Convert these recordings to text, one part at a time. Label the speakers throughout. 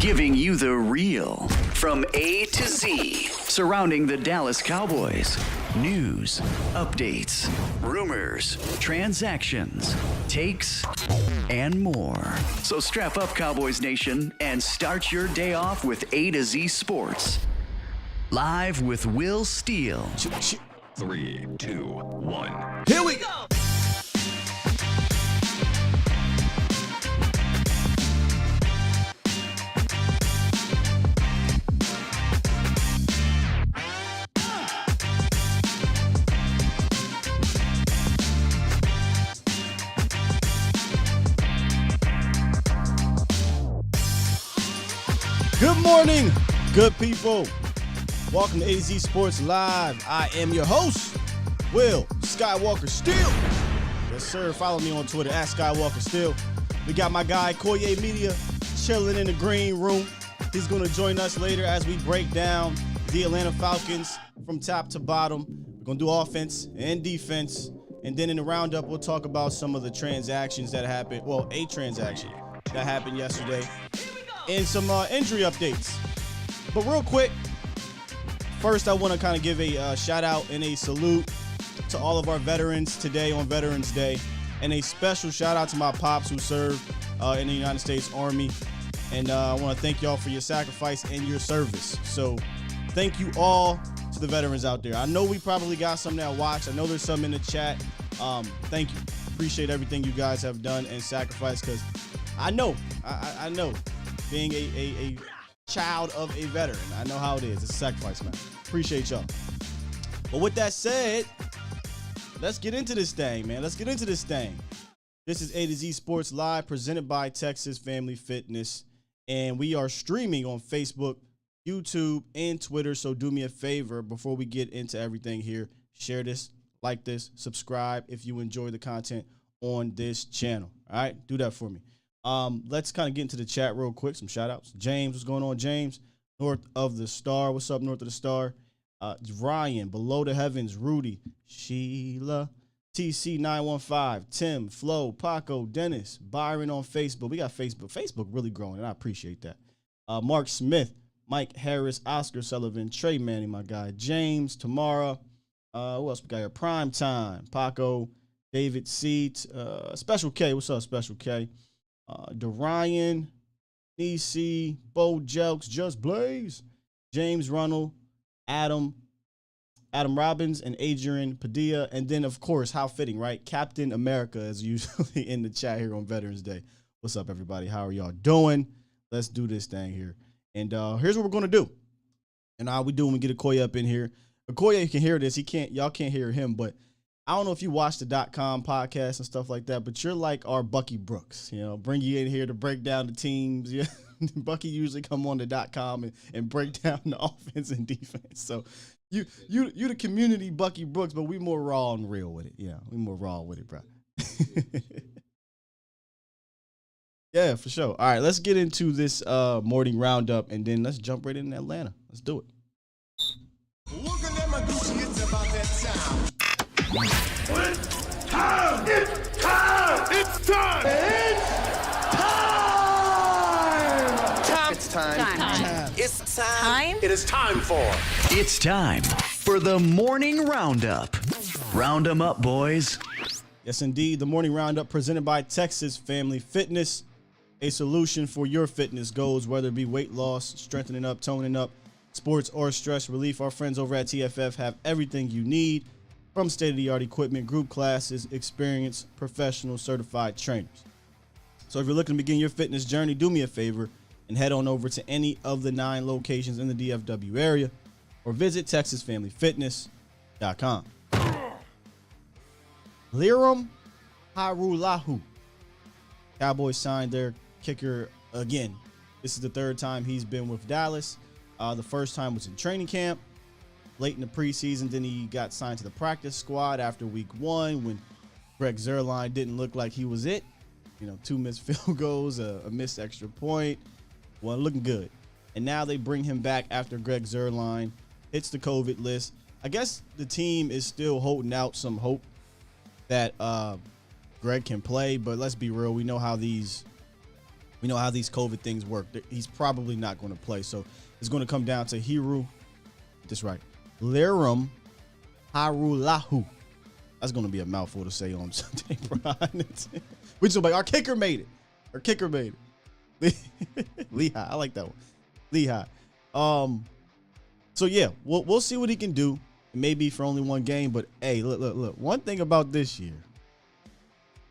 Speaker 1: Giving you the real from A to Z surrounding the Dallas Cowboys. News, updates, rumors, transactions, takes, and more. So strap up, Cowboys Nation, and start your day off with A to Z Sports. Live with Will Steele.
Speaker 2: 3, 2, 1.
Speaker 3: Here we go. Good morning, good people. Welcome to AZ Sports Live. I am your host, Will Skywalker Steele. Yes, sir. Follow me on Twitter at Skywalker Steele. We got my guy, Akoye Media, chilling in the green room. He's going to join us later as we break down the Atlanta Falcons from top to bottom. We're going to do offense and defense. And then in the roundup, we'll talk about some of the transactions that happened. Well, a transaction that happened yesterday. And some injury updates. But real quick, first I want to kind of give a shout out and a salute to all of our veterans today on Veterans Day. And a special shout out to my pops who served in the United States Army. And I want to thank y'all for your sacrifice and your service. So thank you all to the veterans out there. I know we probably got some that watch. I know there's some in the chat. Thank you. Appreciate everything you guys have done and sacrificed, because I know. Being a child of a veteran, I know how it is. It's a sacrifice, man. Appreciate y'all. But with that said, let's get into this thing, man. Let's get into this thing. This is A to Z Sports Live, presented by Texas Family Fitness. And we are streaming on Facebook, YouTube, and Twitter. So do me a favor before we get into everything here. Share this, like this, subscribe if you enjoy the content on this channel. All right, do that for me. Let's kind of get into the chat real quick. Some shout outs. James, what's going on, James? North of the Star. What's up, North of the Star? Ryan, Below the Heavens, Rudy, Sheila, TC915, Tim, Flo, Paco, Dennis, Byron on Facebook. We got Facebook. Facebook really growing, and I appreciate that. Mark Smith, Mike Harris, Oscar Sullivan, Trey Manning, my guy, James, Tamara. Who else we got here? Prime Time, Paco, David Seat, Special K. What's up, Special K? Dorian, Nisi, Bo Jelks, Just Blaze, James Runnell, Adam Robbins, and Adrian Padilla. And then, of course, how fitting, right? Captain America is usually in the chat here on Veterans Day. What's up, everybody? How are y'all doing? Let's do this thing here. And here's what we're going to do. And how we do when we get Akoye up in here. Akoye can hear this. Y'all can't hear him, but I don't know if you watch the .com podcast and stuff like that, but you're like our Bucky Brooks, bring you in here to break down the teams. Yeah. Bucky usually come on the .com and break down the offense and defense. So you the community Bucky Brooks, but we more raw and real with it. Yeah, we more raw with it, bro. Yeah, for sure. All right, let's get into this morning roundup, and then let's jump right into Atlanta. Let's do it.
Speaker 4: Look at them, it's about that time.
Speaker 5: It's time! It's time! It's time!
Speaker 4: It's time! It's time!
Speaker 5: It is time for...
Speaker 1: It's time for the morning roundup. Round 'em up, boys.
Speaker 3: Yes, indeed. The morning roundup presented by Texas Family Fitness. A solution for your fitness goals, whether it be weight loss, strengthening up, toning up, sports, or stress relief. Our friends over at TFF have everything you need, from state-of-the-art equipment, group classes, experienced, professional, certified trainers. So if you're looking to begin your fitness journey, do me a favor and head on over to any of the 9 locations in the DFW area or visit TexasFamilyFitness.com. Liram Harulahu. Cowboys signed their kicker again. This is the 3rd time he's been with Dallas. The first time was in training camp, late in the preseason. Then he got signed to the practice squad after week 1 when Greg Zuerlein didn't look like he was it. 2 missed field goals, a missed extra point. Well, looking good. And now they bring him back after Greg Zuerlein hits the COVID list. I guess the team is still holding out some hope that Greg can play, but let's be real. We know how these We know how these COVID things work. He's probably not going to play. So it's going to come down to Hiru, get this right, Lirim Harulahu. That's going to be a mouthful to say on Sunday, Brian. We're just like, our kicker made it. Our kicker made it. Lehigh. I like that one. Lehigh. So, yeah, we'll see what he can do. Maybe for only one game. But, hey, look. One thing about this year,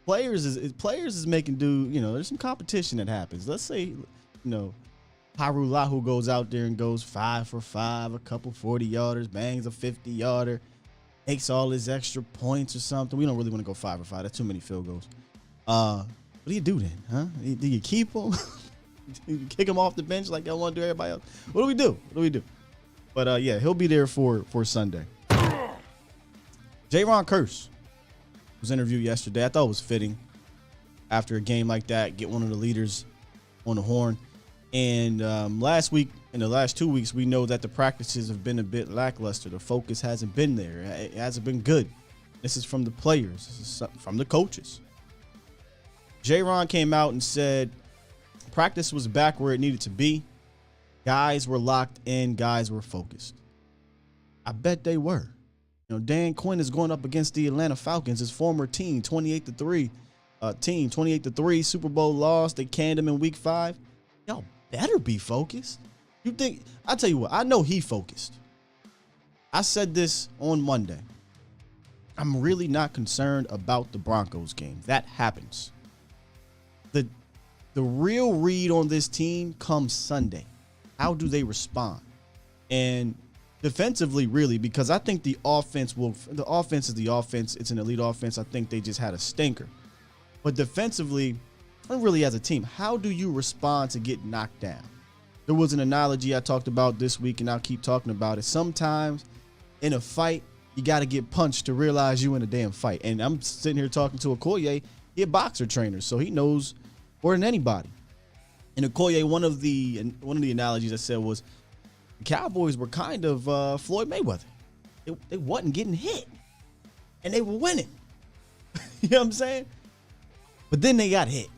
Speaker 3: players is making do, there's some competition that happens. Let's say, Harulahu goes out there and goes 5 for 5, a couple 40-yarders, bangs a 50-yarder, makes all his extra points or something. We don't really want to go 5 for 5. That's too many field goals. What do you do then, huh? Do you keep him? Do you kick him off the bench like y'all want to do everybody else? What do we do? But, yeah, he'll be there for Sunday. Jaron Kearse was interviewed yesterday. I thought it was fitting after a game like that, get one of the leaders on the horn. And last week, in the last 2 weeks, we know that the practices have been a bit lackluster. The focus hasn't been there. It hasn't been good. This is from the players. This is from the coaches. Jaron came out and said practice was back where it needed to be. Guys were locked in. Guys were focused. I bet they were. Dan Quinn is going up against the Atlanta Falcons, his former team, 28-3. 28-3, Super Bowl loss. They canned him in week 5. Y'all better be focused. You think, I tell you what, I know he focused. I said this on Monday. I'm really not concerned about the Broncos game. That happens. The real read on this team comes Sunday. How do they respond? And defensively, really, because I think the offense is the offense. It's an elite offense. I think they just had a stinker. But defensively, and really as a team, how do you respond to get knocked down? There was an analogy I talked about this week, and I'll keep talking about it. Sometimes in a fight, you got to get punched to realize you in a damn fight. And I'm sitting here talking to Akoye. He a boxer trainer, so he knows more than anybody. And Akoye, one of the analogies I said was, the Cowboys were kind of Floyd Mayweather. They wasn't getting hit, and they were winning. You know what I'm saying? But then they got hit.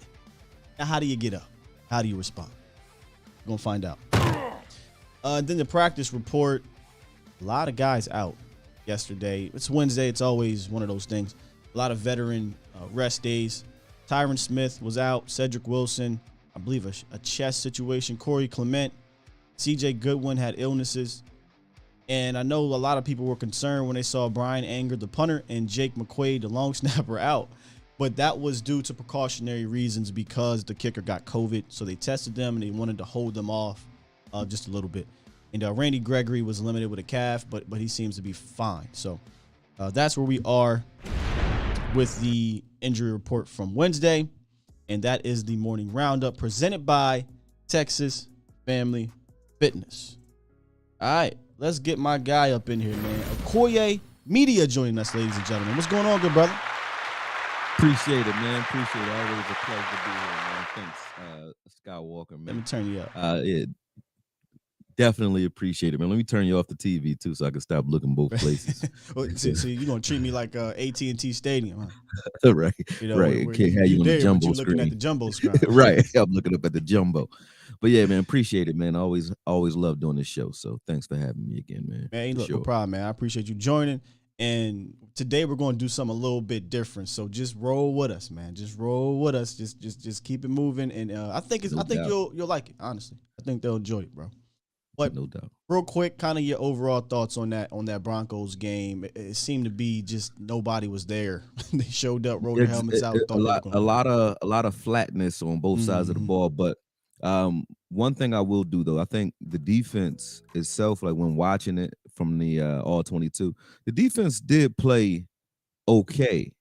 Speaker 3: Now, how do you get up? How do you respond? We're going to find out. Then the practice report, a lot of guys out yesterday. It's Wednesday. It's always one of those things. A lot of veteran rest days. Tyron Smith was out. Cedric Wilson, I believe a chest situation. Corey Clement. CJ Goodwin had illnesses. And I know a lot of people were concerned when they saw Brian Anger, the punter, and Jake McQuaid, the long snapper, out. But that was due to precautionary reasons because the kicker got COVID. So they tested them, and they wanted to hold them off just a little bit. And Randy Gregory was limited with a calf, but he seems to be fine. So that's where we are with the injury report from Wednesday. And that is the morning roundup presented by Texas Family Fitness. All right, let's get my guy up in here, man. Akoye Media joining us, ladies and gentlemen. What's going on, good brother?
Speaker 6: Appreciate it, man. Appreciate it. Always a pleasure to be here, man. Thanks, Skywalker, man.
Speaker 3: Let me turn you up.
Speaker 6: Yeah, definitely appreciate it, man. Let me turn you off the TV, too, so I can stop looking both places.
Speaker 3: Well, so you're going to treat me like AT&T Stadium, huh?
Speaker 6: Right, right. Can't have you on the jumbo screen.
Speaker 3: Looking at the jumbo screen.
Speaker 6: Right. I'm looking up at the jumbo. But, yeah, man, appreciate it, man. Always love doing this show, so thanks for having me again, man.
Speaker 3: Man, look, no problem, man. I appreciate you joining. And today we're going to do something a little bit different. So just roll with us, man. Just roll with us. Just keep it moving. And I think you'll like it, honestly. I think they'll enjoy it, bro. But
Speaker 6: no doubt. Real
Speaker 3: quick, kind of your overall thoughts on that Broncos game. It seemed to be just nobody was there. They showed up, rolled their helmets out.
Speaker 6: A lot of flatness on both sides of the ball. But one thing I will do, though, I think the defense itself, like when watching it from the All-22, the defense did play okay.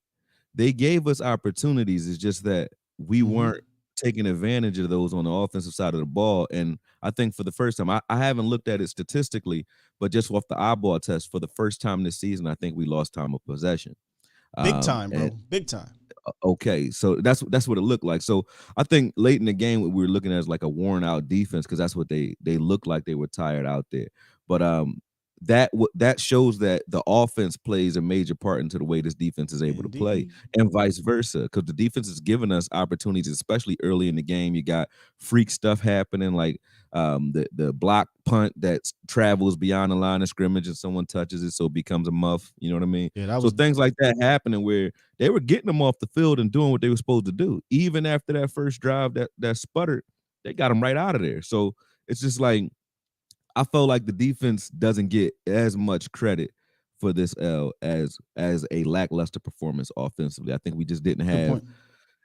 Speaker 6: They gave us opportunities. It's just that we weren't taking advantage of those on the offensive side of the ball. And I think for the first time, I haven't looked at it statistically, but just off the eyeball test, for the first time this season, I think we lost time of possession.
Speaker 3: Big time, bro. Big time.
Speaker 6: Okay, so that's what it looked like. So I think late in the game, what we were looking at is like a worn out defense, because that's what they looked like. They were tired out there. But that shows that the offense plays a major part into the way this defense is able to play, and vice versa. Because the defense is giving us opportunities, especially early in the game. You got freak stuff happening, like the block punt that travels beyond the line of scrimmage and someone touches it, so it becomes a muff. You know what I mean?
Speaker 3: Yeah,
Speaker 6: so things like that happening where they were getting them off the field and doing what they were supposed to do. Even after that first drive that sputtered, they got them right out of there. So it's just like, I felt like the defense doesn't get as much credit for this L as a lackluster performance offensively. I think we just didn't have,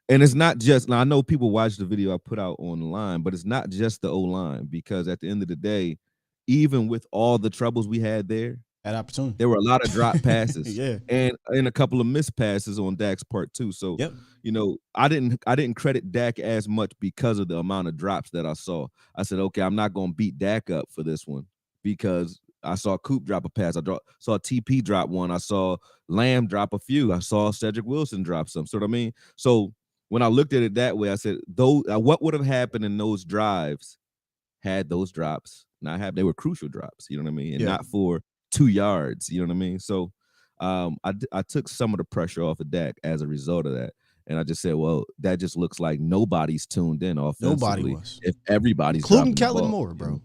Speaker 6: and it's not just, now I know people watch the video I put out on the line, but it's not just the O-line, because at the end of the day, even with all the troubles we had there,
Speaker 3: opportunity,
Speaker 6: there were a lot of drop passes,
Speaker 3: yeah,
Speaker 6: and a couple of missed passes on Dak's part too. So, you know, I didn't credit Dak as much because of the amount of drops that I saw. I said, okay, I'm not going to beat Dak up for this one because I saw Coop drop a pass. Saw TP drop one. I saw Lamb drop a few. I saw Cedric Wilson drop some. So what I mean? So when I looked at it that way, I said, what would have happened in those drives had those drops not happened? They were crucial drops. You know what I mean? And not for 2 yards, you know what I mean? So I took some of the pressure off of Dak as a result of that. And I just said, well, that just looks like nobody's tuned in offensively.
Speaker 3: Nobody was.
Speaker 6: If everybody's
Speaker 3: including Kellen
Speaker 6: ball,
Speaker 3: Moore, bro.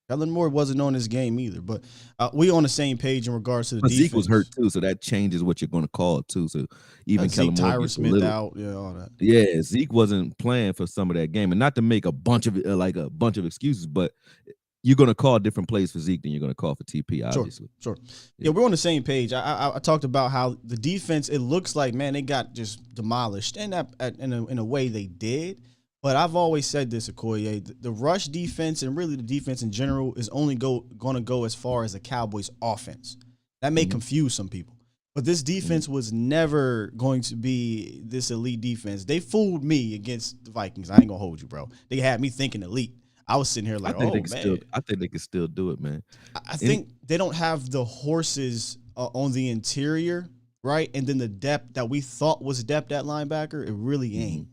Speaker 3: Kellen Moore wasn't on this game either. But we on the same page in regards to the defense.
Speaker 6: Zeke was hurt too, so that changes what you're going to call it too. So even Kellen Moore
Speaker 3: Tyron Smith out, all that.
Speaker 6: Yeah, Zeke wasn't playing for some of that game, and not to make a bunch of excuses, but you're going to call different plays for Zeke than you're going to call for TP, obviously.
Speaker 3: Sure. Yeah, we're on the same page. I talked about how the defense, it looks like, man, they got just demolished, and in a way they did. But I've always said this, Akoye, the rush defense and really the defense in general is only going to go as far as the Cowboys offense. That may confuse some people. But this defense was never going to be this elite defense. They fooled me against the Vikings. I ain't going to hold you, bro. They had me thinking elite. I was sitting here like, man.
Speaker 6: I think they can still do it, man.
Speaker 3: I think they don't have the horses on the interior, right? And then the depth that we thought was depth at linebacker, it really ain't.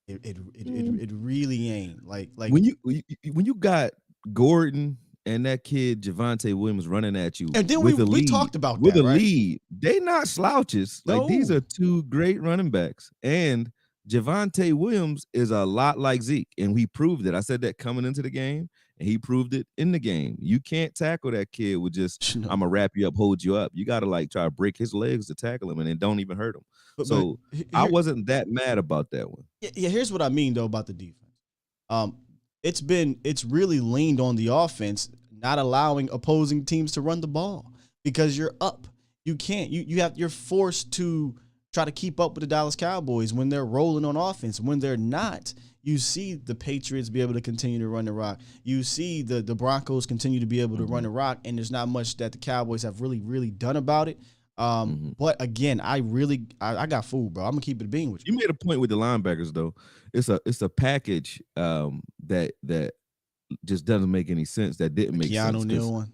Speaker 3: It really ain't. Like
Speaker 6: when you got Gordon and that kid Javonte Williams running at you,
Speaker 3: and then we talked about
Speaker 6: with
Speaker 3: that,
Speaker 6: a
Speaker 3: right?
Speaker 6: lead. They not slouches.
Speaker 3: No.
Speaker 6: Like, these are two great running backs, and Javonte Williams is a lot like Zeke, and he proved it. I said that coming into the game, and he proved it in the game. You can't tackle that kid with just, I'm going to wrap you up, hold you up. You got to, try to break his legs to tackle him, and then don't even hurt him. So I wasn't that mad about that one.
Speaker 3: Yeah, here's what I mean, though, about the defense. It's really leaned on the offense, not allowing opposing teams to run the ball because you're up. You can't. You're forced to try to keep up with the Dallas Cowboys when they're rolling on offense. When they're not, you see the Patriots be able to continue to run the rock. You see the Broncos continue to be able to run the rock, and there's not much that the Cowboys have really done about it. But again, I got fooled, bro. I'm gonna keep it being with you.
Speaker 6: You made a point with the linebackers, though. It's a package that just doesn't make any sense. That didn't make sense.
Speaker 3: Keanu O'Neal one.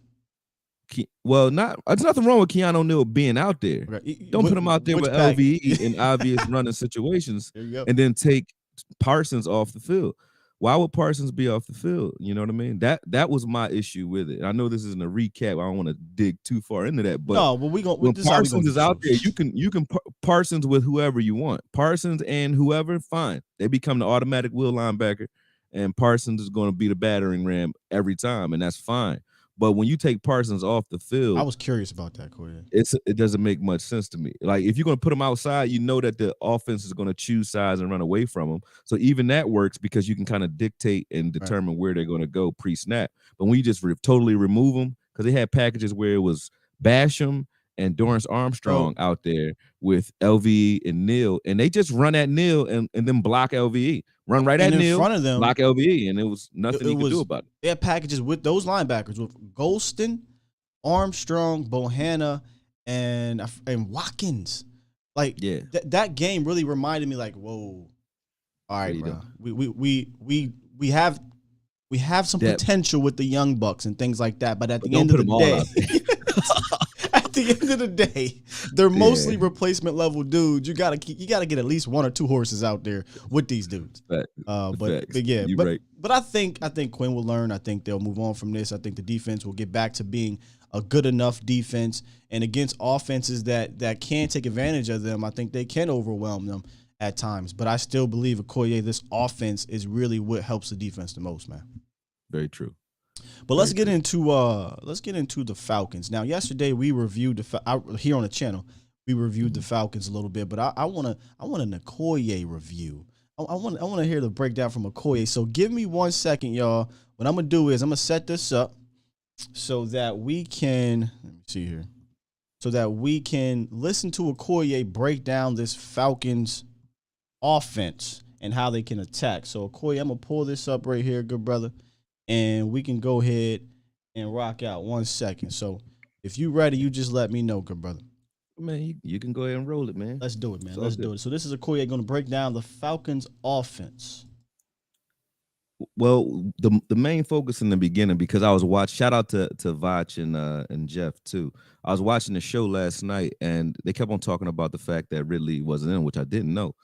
Speaker 6: Well, there's nothing wrong with Keanu O'Neal being out there.
Speaker 3: Okay.
Speaker 6: Don't put him out there with LVE in obvious running situations, and then take Parsons off the field. Why would Parsons be off the field? You know what I mean? That was my issue with it. I know this isn't a recap. I don't want to dig too far into that, but
Speaker 3: no, but
Speaker 6: when Parsons is out there, you can Parsons with whoever you want. Parsons and whoever, fine. They become the automatic will linebacker, and Parsons is going to be the battering ram every time, and that's fine. But when you take Parsons off the field,
Speaker 3: I was curious about that, Corey.
Speaker 6: It doesn't make much sense to me. Like, if you're going to put him outside, you know that the offense is going to choose sides and run away from him. So even that works because you can kind of dictate and determine where they're going to go pre-snap. But when you just totally remove them, because they had packages where it was Basham and Dorrance Armstrong out there with LVE and Neal, and they just run at Neal and then block LVE. Run right at Neal, in front of them, block LVE, and it was nothing you could do about it.
Speaker 3: They had packages with those linebackers, with Golston, Armstrong, Bohanna, and Watkins. Like, that game really reminded me, like, whoa, all right, bro. We have some potential with the young bucks and things like that, but at the end of the day, at the end of the day, they're mostly replacement level dudes. You gotta get at least one or two horses out there with these dudes. But I think Quinn will learn. I think they'll move on from this. I think the defense will get back to being a good enough defense. And against offenses that can take advantage of them, I think they can overwhelm them at times. But I still believe, Akoye, this offense is really what helps the defense the most, man.
Speaker 6: Very true.
Speaker 3: But let's get into the Falcons. Now, yesterday we reviewed here on the channel. We reviewed the Falcons a little bit, but I want an Akoye review. I want to hear the breakdown from Akoye. So give me 1 second, y'all. What I'm gonna do is I'm gonna set this up so that we can listen to Akoye break down this Falcons offense and how they can attack. So Akoye, I'm gonna pull this up right here, good brother, and we can go ahead and rock out. 1 second. So if you ready, you just let me know, good brother.
Speaker 6: Man, you can go ahead and roll it, man.
Speaker 3: Let's do it, man. Let's do it. So this is Akoye going to break down the Falcons offense.
Speaker 6: Well, the main focus in the beginning, because I was watching, shout out to Vach and Jeff too. I was watching the show last night, and they kept on talking about the fact that Ridley wasn't in, which I didn't know.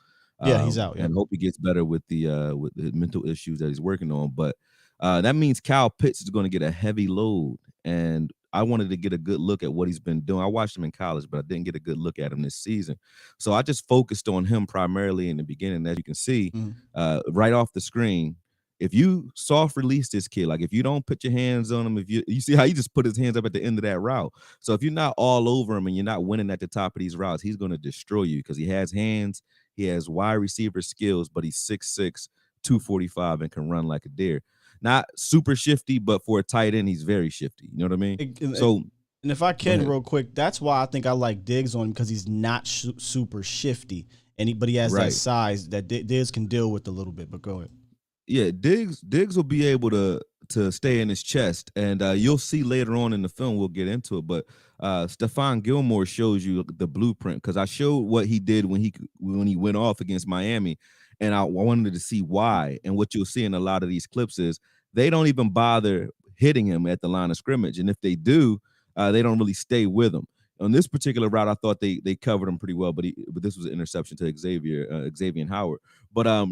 Speaker 3: Yeah, he's out.
Speaker 6: And hope he gets better with the mental issues that he's working on. But that means Kyle Pitts is going to get a heavy load, and I wanted to get a good look at what he's been doing. I watched him in college, but I didn't get a good look at him this season. So I just focused on him primarily in the beginning. As you can see, right off the screen, if you soft release this kid, like if you don't put your hands on him, if you see how he just put his hands up at the end of that route. So if you're not all over him and you're not winning at the top of these routes, he's going to destroy you because he has hands, he has wide receiver skills, but he's 6'6", 245 and can run like a deer. Not super shifty, but for a tight end, he's very shifty. You know what I mean?
Speaker 3: And if I can, real quick, that's why I think I like Diggs on him, because he's not super shifty, but he has that size that Diggs can deal with a little bit. But go ahead.
Speaker 6: Yeah, Diggs will be able to stay in his chest, and you'll see later on in the film. We'll get into it, but Stefan Gilmore shows you the blueprint, because I showed what he did when he went off against Miami. And I wanted to see why. And what you'll see in a lot of these clips is they don't even bother hitting him at the line of scrimmage. And if they do, they don't really stay with him. On this particular route, I thought they covered him pretty well, but this was an interception to Xavier Howard. But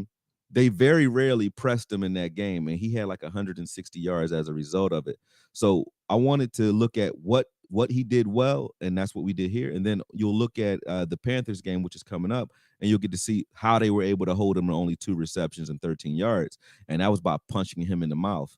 Speaker 6: they very rarely pressed him in that game, and he had like 160 yards as a result of it. So I wanted to look at what he did well, and that's what we did here. And then you'll look at the Panthers game, which is coming up, and you'll get to see how they were able to hold him to only 2 receptions and 13 yards. And that was by punching him in the mouth.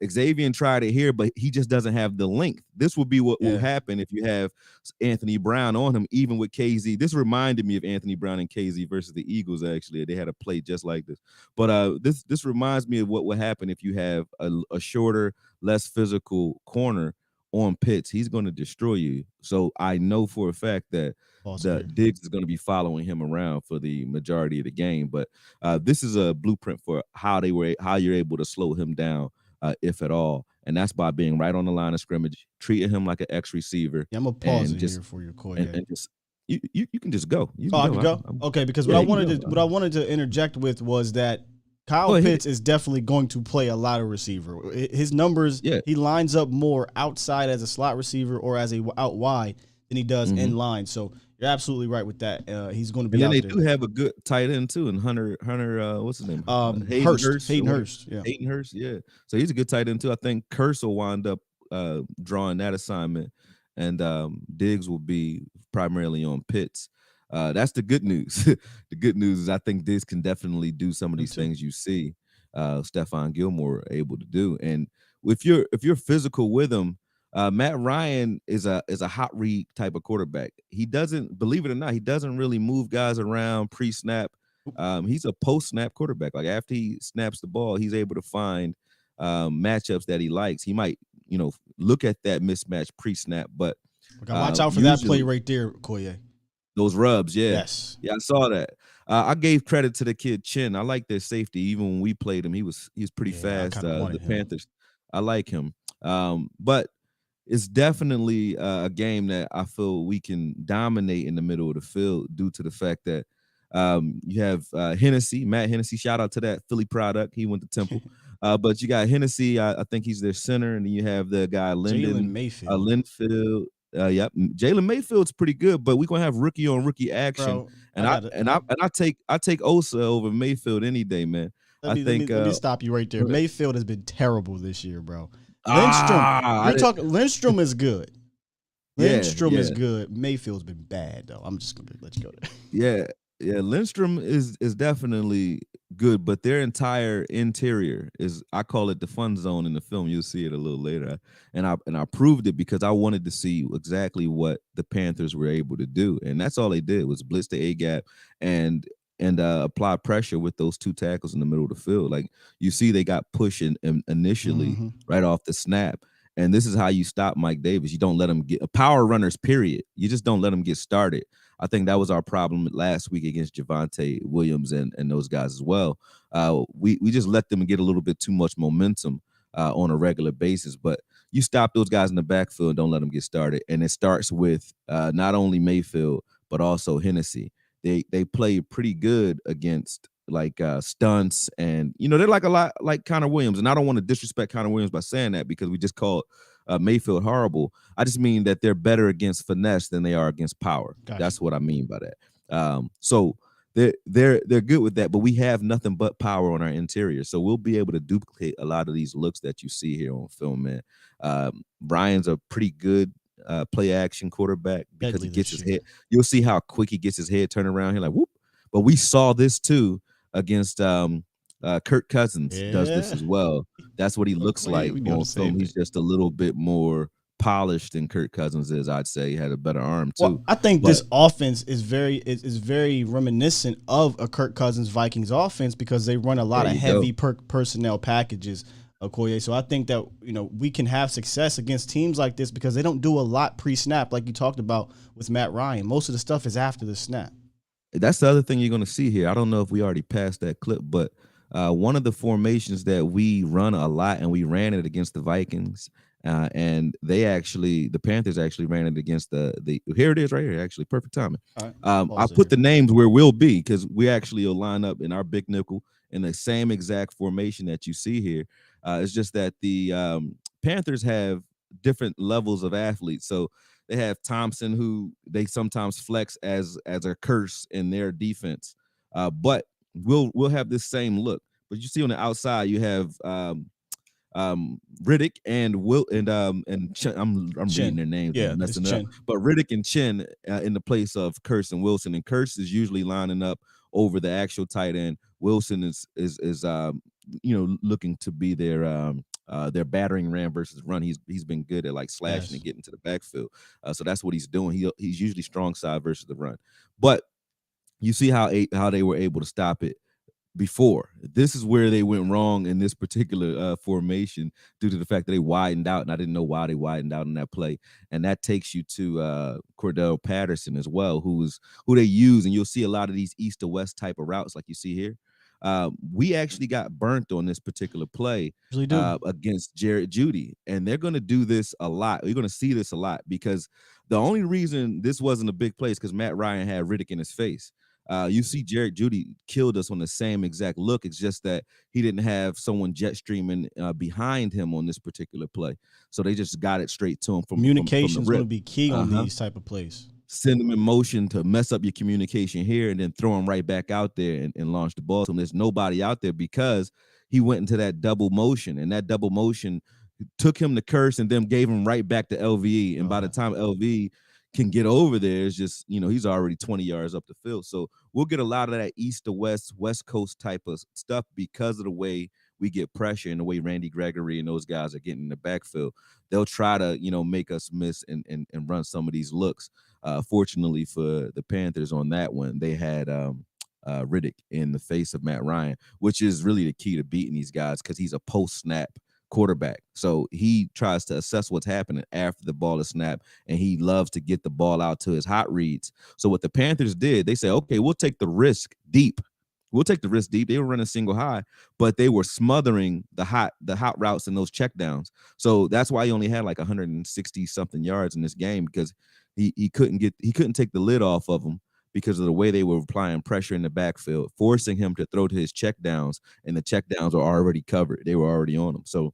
Speaker 6: Xavier tried it here, but he just doesn't have the length. This will be what will happen if you have Anthony Brown on him, even with KZ. This reminded me of Anthony Brown and KZ versus the Eagles, actually. They had a play just like this. But this reminds me of what would happen if you have a shorter, less physical corner on Pitts. He's going to destroy you. So I know for a fact that Diggs is going to be following him around for the majority of the game. But this is a blueprint for how you're able to slow him down, if at all. And that's by being right on the line of scrimmage, treating him like an X receiver.
Speaker 3: Yeah, I'm gonna pause it here for your Akoye.
Speaker 6: And just you can just go.
Speaker 3: I can go. Okay, because what I wanted to interject with was that Kyle Pitts is definitely going to play a lot of receiver. His numbers, he lines up more outside as a slot receiver or as a out wide than he does in line. So you're absolutely right with that. He's going to be.
Speaker 6: And then they do have a good tight end too, and Hunter, what's his name?
Speaker 3: Hayden Hurst. Yeah.
Speaker 6: Hayden Hurst. Yeah. So he's a good tight end too. I think Curse will wind up drawing that assignment, and Diggs will be primarily on Pitts. That's the good news. The good news is I think Diggs can definitely do some of these things you see Stefan Gilmore able to do. And if you're physical with him, Matt Ryan is a hot read type of quarterback. He doesn't, believe it or not, he doesn't really move guys around pre-snap. He's a post-snap quarterback. Like after he snaps the ball, he's able to find matchups that he likes. He might, look at that mismatch pre-snap, but
Speaker 3: watch out for that play right there, Akoye.
Speaker 6: Those rubs, yeah.
Speaker 3: Yes.
Speaker 6: Yeah, I saw that. I gave credit to the kid Chin. I like their safety. Even when we played him, he was pretty fast. The Panthers, I like him. But it's definitely a game that I feel we can dominate in the middle of the field due to the fact that you have Matt Hennessy. Shout out to that Philly product. He went to Temple. But you got Hennessy. I think he's their center, and then you have the guy
Speaker 3: Jalen Mayfield.
Speaker 6: Linfield. Yep, Jalen Mayfield's pretty good, but we're gonna have rookie on rookie action.
Speaker 3: Bro,
Speaker 6: I take Osa over Mayfield any day, man.
Speaker 3: Let me stop you right there. Mamayfield has been terrible this year, bro. Lindstrom. You're talking Lindstrom is good. Lindstrom
Speaker 6: yeah.
Speaker 3: is good. Mayfield's been bad though. I'm just gonna let you go there.
Speaker 6: Yeah. Lindstrom is definitely good, but their entire interior is, I call it the fun zone in the film. You'll see it a little later, and I proved it because I wanted to see exactly what the Panthers were able to do, and that's all they did was blitz the A gap and apply pressure with those two tackles in the middle of the field. Like you see, they got pushing initially right off the snap. And this is how you stop Mike Davis. You don't let him get power runners, period. You just don't let him get started. I think that was our problem last week against Javonte Williams and those guys as well. We just let them get a little bit too much momentum on a regular basis. But you stop those guys in the backfield, don't let them get started. And it starts with not only Mayfield, but also Hennessy. They play pretty good against like stunts, and they're like a lot like Connor Williams. And I don't want to disrespect Connor Williams by saying that because we just called Mayfield horrible. I just mean that they're better against finesse than they are against power. Gotcha. That's what I mean by that. So they're good with that, but we have nothing but power on our interior, so we'll be able to duplicate a lot of these looks that you see here on film, man. Brian's a pretty good play action quarterback because he gets his head. You'll see how quick he gets his head turned around here, like whoop. But we saw this too against Kirk Cousins does this as well. That's what he looks like on film. He's just a little bit more polished than Kirk Cousins is. I'd say he had a better arm too.
Speaker 3: Well, I think this offense is very reminiscent of a Kirk Cousins Vikings offense because they run a lot of heavy personnel packages. Akoye. So I think that we can have success against teams like this because they don't do a lot pre-snap like you talked about with Matt Ryan. Most of the stuff is after the snap.
Speaker 6: That's the other thing you're going to see here. I don't know if we already passed that clip, but one of the formations that we run a lot, and we ran it against the Vikings, and the Panthers actually ran it against the here it is right here, actually, perfect timing. Right. I put the names where we'll be because we actually will line up in our big nickel in the same exact formation that you see here. It's just that the Panthers have different levels of athletes. So they have Thompson, who they sometimes flex as a curse in their defense. But we'll have this same look. But you see on the outside, you have Riddick and Chen. I'm reading their names, messing it up. But Riddick and Chen in the place of Curse and Wilson. And Curse is usually lining up over the actual tight end. Wilson is looking to be their battering ram versus run. He's been good at like slashing and getting to the backfield. So that's what he's doing. He's usually strong side versus the run. But you see how they were able to stop it before. This is where they went wrong in this particular formation due to the fact that they widened out, and I didn't know why they widened out in that play. And that takes you to Cordell Patterson as well, who they use, and you'll see a lot of these east to west type of routes like you see here. We actually got burnt on this particular play against Jared Jeudy, and they're going to do this a lot. You're going to see this a lot because the only reason this wasn't a big play is because Matt Ryan had Riddick in his face. You see Jared Jeudy killed us on the same exact look. It's just that he didn't have someone jet streaming behind him on this particular play. So they just got it straight to him.
Speaker 3: Communication is going to be key on these type of plays.
Speaker 6: Send them in motion to mess up your communication here and then throw them right back out there and launch the ball. So there's nobody out there because he went into that double motion, and that double motion took him to Curse and then gave him right back to LVE. And by the time LVE can get over there, it's just, he's already 20 yards up the field. So we'll get a lot of that east to west coast type of stuff because of the way we get pressure and the way Randy Gregory and those guys are getting in the backfield. They'll try to, make us miss and run some of these looks. Fortunately for the Panthers on that one, they had Riddick in the face of Matt Ryan, which is really the key to beating these guys because he's a post-snap quarterback. So he tries to assess what's happening after the ball is snapped, and he loves to get the ball out to his hot reads. So what the Panthers did, they said, okay, we'll take the risk deep. They were running single high, but they were smothering the hot routes and those checkdowns. So that's why he only had like 160 something yards in this game because he couldn't take the lid off of them because of the way they were applying pressure in the backfield, forcing him to throw to his checkdowns, and the checkdowns were already covered. They were already on him. So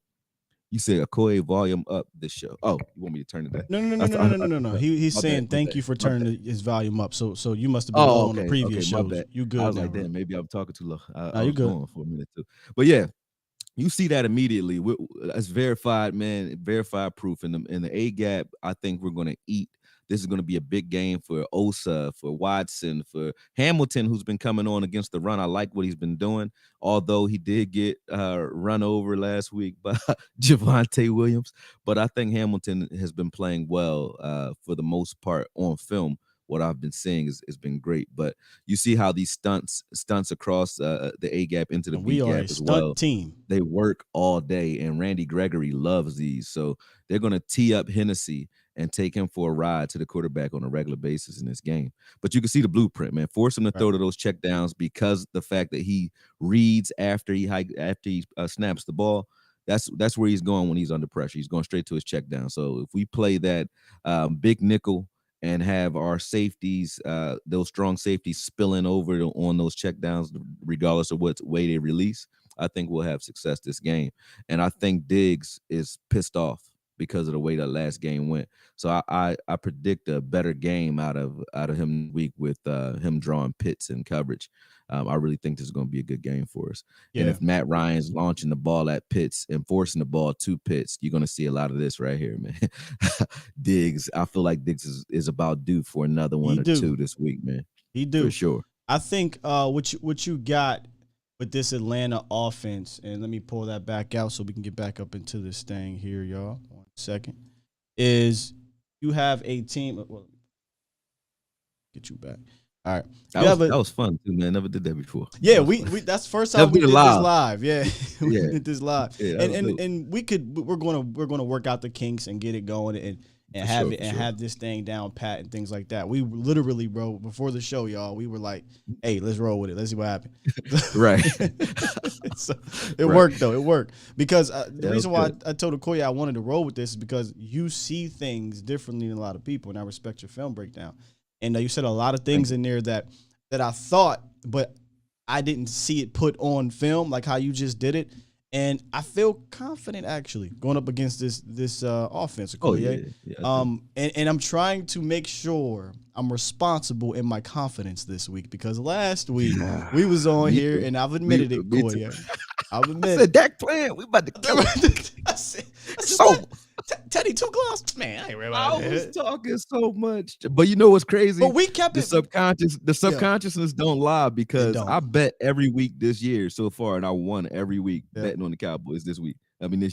Speaker 6: you say Akoye volume up this show. Oh, you want me to turn it down?
Speaker 3: No. He's saying thank you for turning his volume up. So you must have been low on the previous shows. You good?
Speaker 6: I was like, damn, maybe I'm talking too low. I
Speaker 3: you
Speaker 6: was
Speaker 3: good
Speaker 6: going for a minute too. But yeah, You see that immediately. It's verified, man. Verified proof. In the A gap, I think we're going to eat. This is going to be a big game for Osa, for Watson, for Hamilton, who's been coming on against the run. I like what he's been doing, although he did get run over last week by Javonte Williams. But I think Hamilton has been playing well for the most part on film. What I've been seeing has been great. But you see how these stunts across the A gap into the B gap as well.
Speaker 3: Team.
Speaker 6: They work all day, and Randy Gregory loves these. So they're going to tee up Hennessy and take him for a ride to the quarterback on a regular basis in this game. But you can see the blueprint, man. Force him to throw to those check downs because the fact that he reads after he snaps the ball. That's where he's going when he's under pressure. He's going straight to his check down. So if we play that big nickel and have our safeties, those strong safeties spilling over on those check downs, regardless of what way they release, I think we'll have success this game. And I think Diggs is pissed off because of the way that last game went. So I predict a better game out of him week with him drawing Pitts in coverage. I really think this is going to be a good game for us. Yeah. And if Matt Ryan's launching the ball at Pitts and forcing the ball to Pitts, you're going to see a lot of this right here, man. Diggs, I feel like Diggs is about due for another one or two this week, man.
Speaker 3: He do.
Speaker 6: For sure.
Speaker 3: I think what you got with this Atlanta offense, and let me pull that back out so we can get back up into this thing here, y'all. 1 second. Is you have a team. Well, get you back. All right,
Speaker 6: that was fun too, man. Never did that before.
Speaker 3: Yeah, we that's the first time we did this live. Yeah, we did this live, and we're gonna work out the kinks and get it going and have this thing down pat and things like that. We literally, bro, before the show, y'all, we were like, hey, let's roll with it. Let's see what happens.
Speaker 6: Right.
Speaker 3: So it worked though. It worked because the reason why I told Akoye I wanted to roll with this is because you see things differently than a lot of people, and I respect your film breakdown. And you said a lot of things in there that I thought, but I didn't see it put on film like how you just did it. And I feel confident actually going up against this offense. Akoye. And I'm trying to make sure I'm responsible in my confidence this week because last week we was on here and I've admitted it, Akoye. I've admitted.
Speaker 6: I said, Dak playing. We about to kill him.
Speaker 3: I said so. Teddy, 2 gloves, man. I ain't really.
Speaker 6: I was talking so much, but you know what's crazy?
Speaker 3: But we kept
Speaker 6: the subconsciousness don't lie because I bet every week this year so far, and I won every week betting on the Cowboys this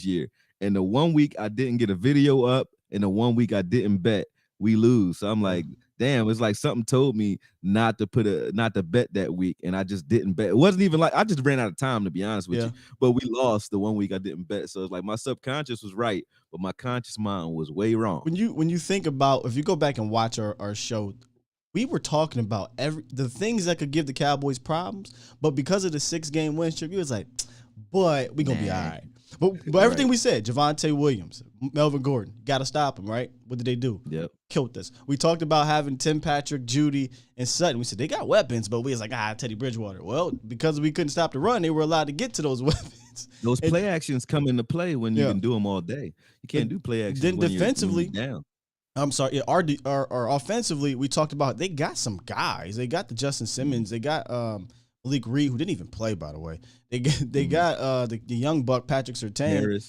Speaker 6: year. And the 1 week I didn't get a video up, and the 1 week I didn't bet, we lose. So I'm like, damn, it's like something told me not to bet that week, and I just didn't bet. It wasn't even like I just ran out of time, to be honest with you. But we lost the 1 week I didn't bet, so it's like my subconscious was right, but my conscious mind was way wrong.
Speaker 3: When you think about, if you go back and watch our show, we were talking about the things that could give the Cowboys problems, but because of the 6-game win streak, we was like, but we gonna be all right. But everything we said, Javonte Williams, Melvin Gordon, got to stop him, right? What did they do?
Speaker 6: Yep.
Speaker 3: Killed us. We talked about having Tim Patrick, Judy, and Sutton. We said they got weapons, but we was like, Teddy Bridgewater. Well, because we couldn't stop the run, they were allowed to get to those weapons.
Speaker 6: Those play actions come into play when you can do them all day. You can't do play actions
Speaker 3: then
Speaker 6: when
Speaker 3: defensively,
Speaker 6: you're down.
Speaker 3: I'm sorry. Yeah, our offensively, we talked about they got some guys. They got the Justin Simmons. They got Malik Reed, who didn't even play, by the way. They got the young buck Patrick Surtain,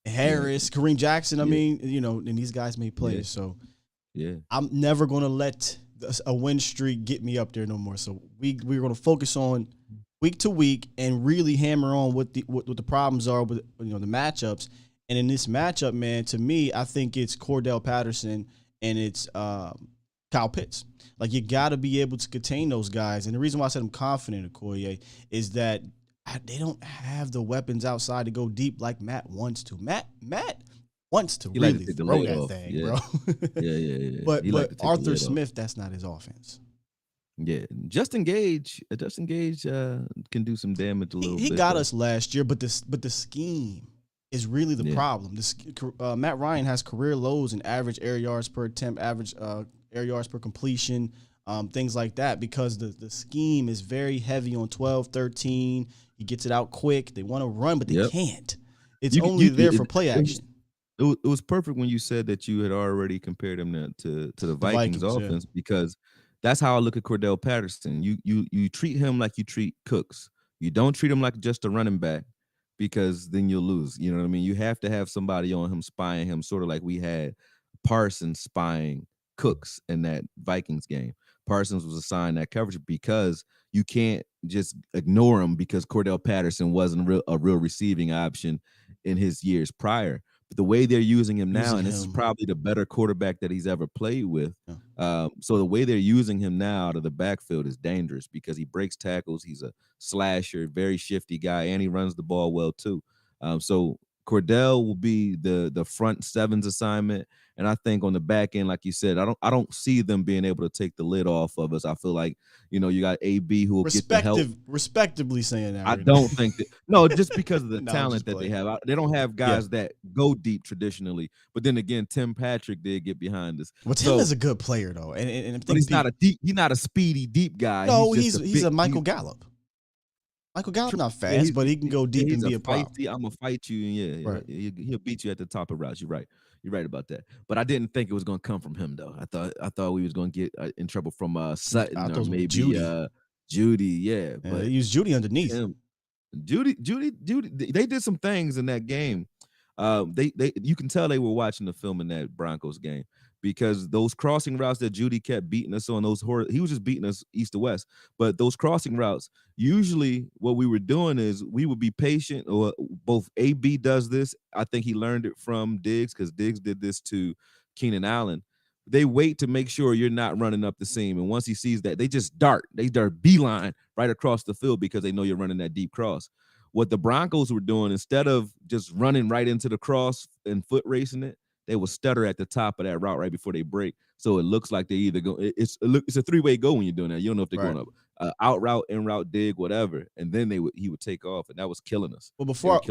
Speaker 3: Harris, Kareem Jackson. I mean, and these guys made plays. So I'm never gonna let a win streak get me up there no more. So we're gonna focus on week to week and really hammer on what the problems are with the matchups. And in this matchup, man, to me, I think it's Cordell Patterson and it's Kyle Pitts. Like, you got to be able to contain those guys. And the reason why I said I'm confident, Akoye, is that they don't have the weapons outside to go deep like Matt wants to. Matt wants to really throw that thing, bro.
Speaker 6: Yeah.
Speaker 3: But Arthur Smith, that's not his offense.
Speaker 6: Yeah, Justin Gage can do some damage a little bit.
Speaker 3: He got us last year, but the scheme is really the problem. Matt Ryan has career lows in average air yards per attempt, average air yards per completion, things like that, because the scheme is very heavy on 12, 13. He gets it out quick. They want to run, but they can't. It's only there for play action.
Speaker 6: It was perfect when you said that you had already compared him to the Vikings offense, because that's how I look at Cordell Patterson. You treat him like you treat Cooks. You don't treat him like just a running back, because then you'll lose. You know what I mean? You have to have somebody on him spying him, sort of like we had Parsons spying Cooks in that Vikings game. Parsons was assigned that coverage because you can't just ignore him because Cordell Patterson wasn't a real receiving option in his years prior. But the way they're using him now, and this is probably the better quarterback that he's ever played with. So the way they're using him now out of the backfield is dangerous because he breaks tackles. He's a slasher, very shifty guy, and he runs the ball well too. So Cordell will be the front sevens assignment. And I think on the back end, like you said, I don't see them being able to take the lid off of us. I feel like, you got AB who will get the help.
Speaker 3: Respectively saying that.
Speaker 6: I don't think that. No, just because of the talent that they have. They don't have guys that go deep traditionally. But then again, Tim Patrick did get behind us.
Speaker 3: Well, Tim is a good player though, and
Speaker 6: but he's not a speedy deep guy.
Speaker 3: No, he's a Michael Gallup. Michael Gallup's not fast, but he can go deep and be a problem.
Speaker 6: I'm gonna fight you, and
Speaker 3: right.
Speaker 6: he'll beat you at the top of routes. You're right. You're right about that. But I didn't think it was gonna come from him though. I thought we was gonna get in trouble from Sutton or maybe Judy. Yeah,
Speaker 3: but they used Judy underneath.
Speaker 6: Judy. They did some things in that game. You can tell they were watching the film in that Broncos game. Because those crossing routes that Judy kept beating us on, he was just beating us east to west. But those crossing routes, usually what we were doing is we would be patient, or both AB does this. I think he learned it from Diggs because Diggs did this to Keenan Allen. They wait to make sure you're not running up the seam. And once he sees that, they just dart beeline right across the field because they know you're running that deep cross. What the Broncos were doing, instead of just running right into the cross and foot racing it, they will stutter at the top of that route right before they break. So it looks like they either go. It's a three-way go when you're doing that. You don't know if they're going up out route, in route, dig, whatever, and then he would take off, and that was killing us.
Speaker 3: Well, before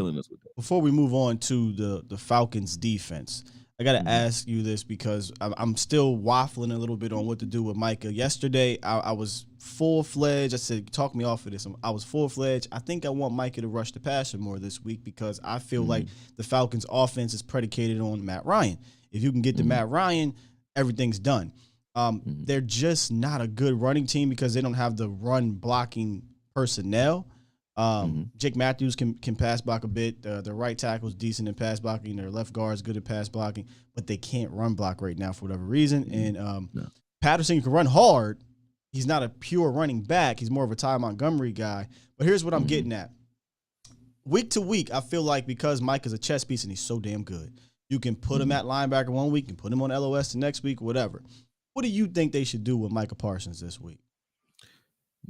Speaker 3: we move on to the Falcons defense, I got to ask you this because I'm still waffling a little bit on what to do with Micah. Yesterday, I was full-fledged. I said, talk me off of this. I was full-fledged. I think I want Micah to rush the passer more this week because I feel like the Falcons' offense is predicated on Matt Ryan. If you can get to Matt Ryan, everything's done. They're just not a good running team because they don't have the run-blocking personnel. Jake Matthews can pass block a bit. The right tackle's decent in pass blocking. Their left guard's good at pass blocking, but they can't run block right now for whatever reason. And Patterson can run hard. He's not a pure running back. He's more of a Ty Montgomery guy. But here's what I'm getting at. Week to week, I feel like because Mike is a chess piece and he's so damn good, you can put him at linebacker one week and put him on LOS the next week, whatever. What do you think they should do with Micah Parsons this week?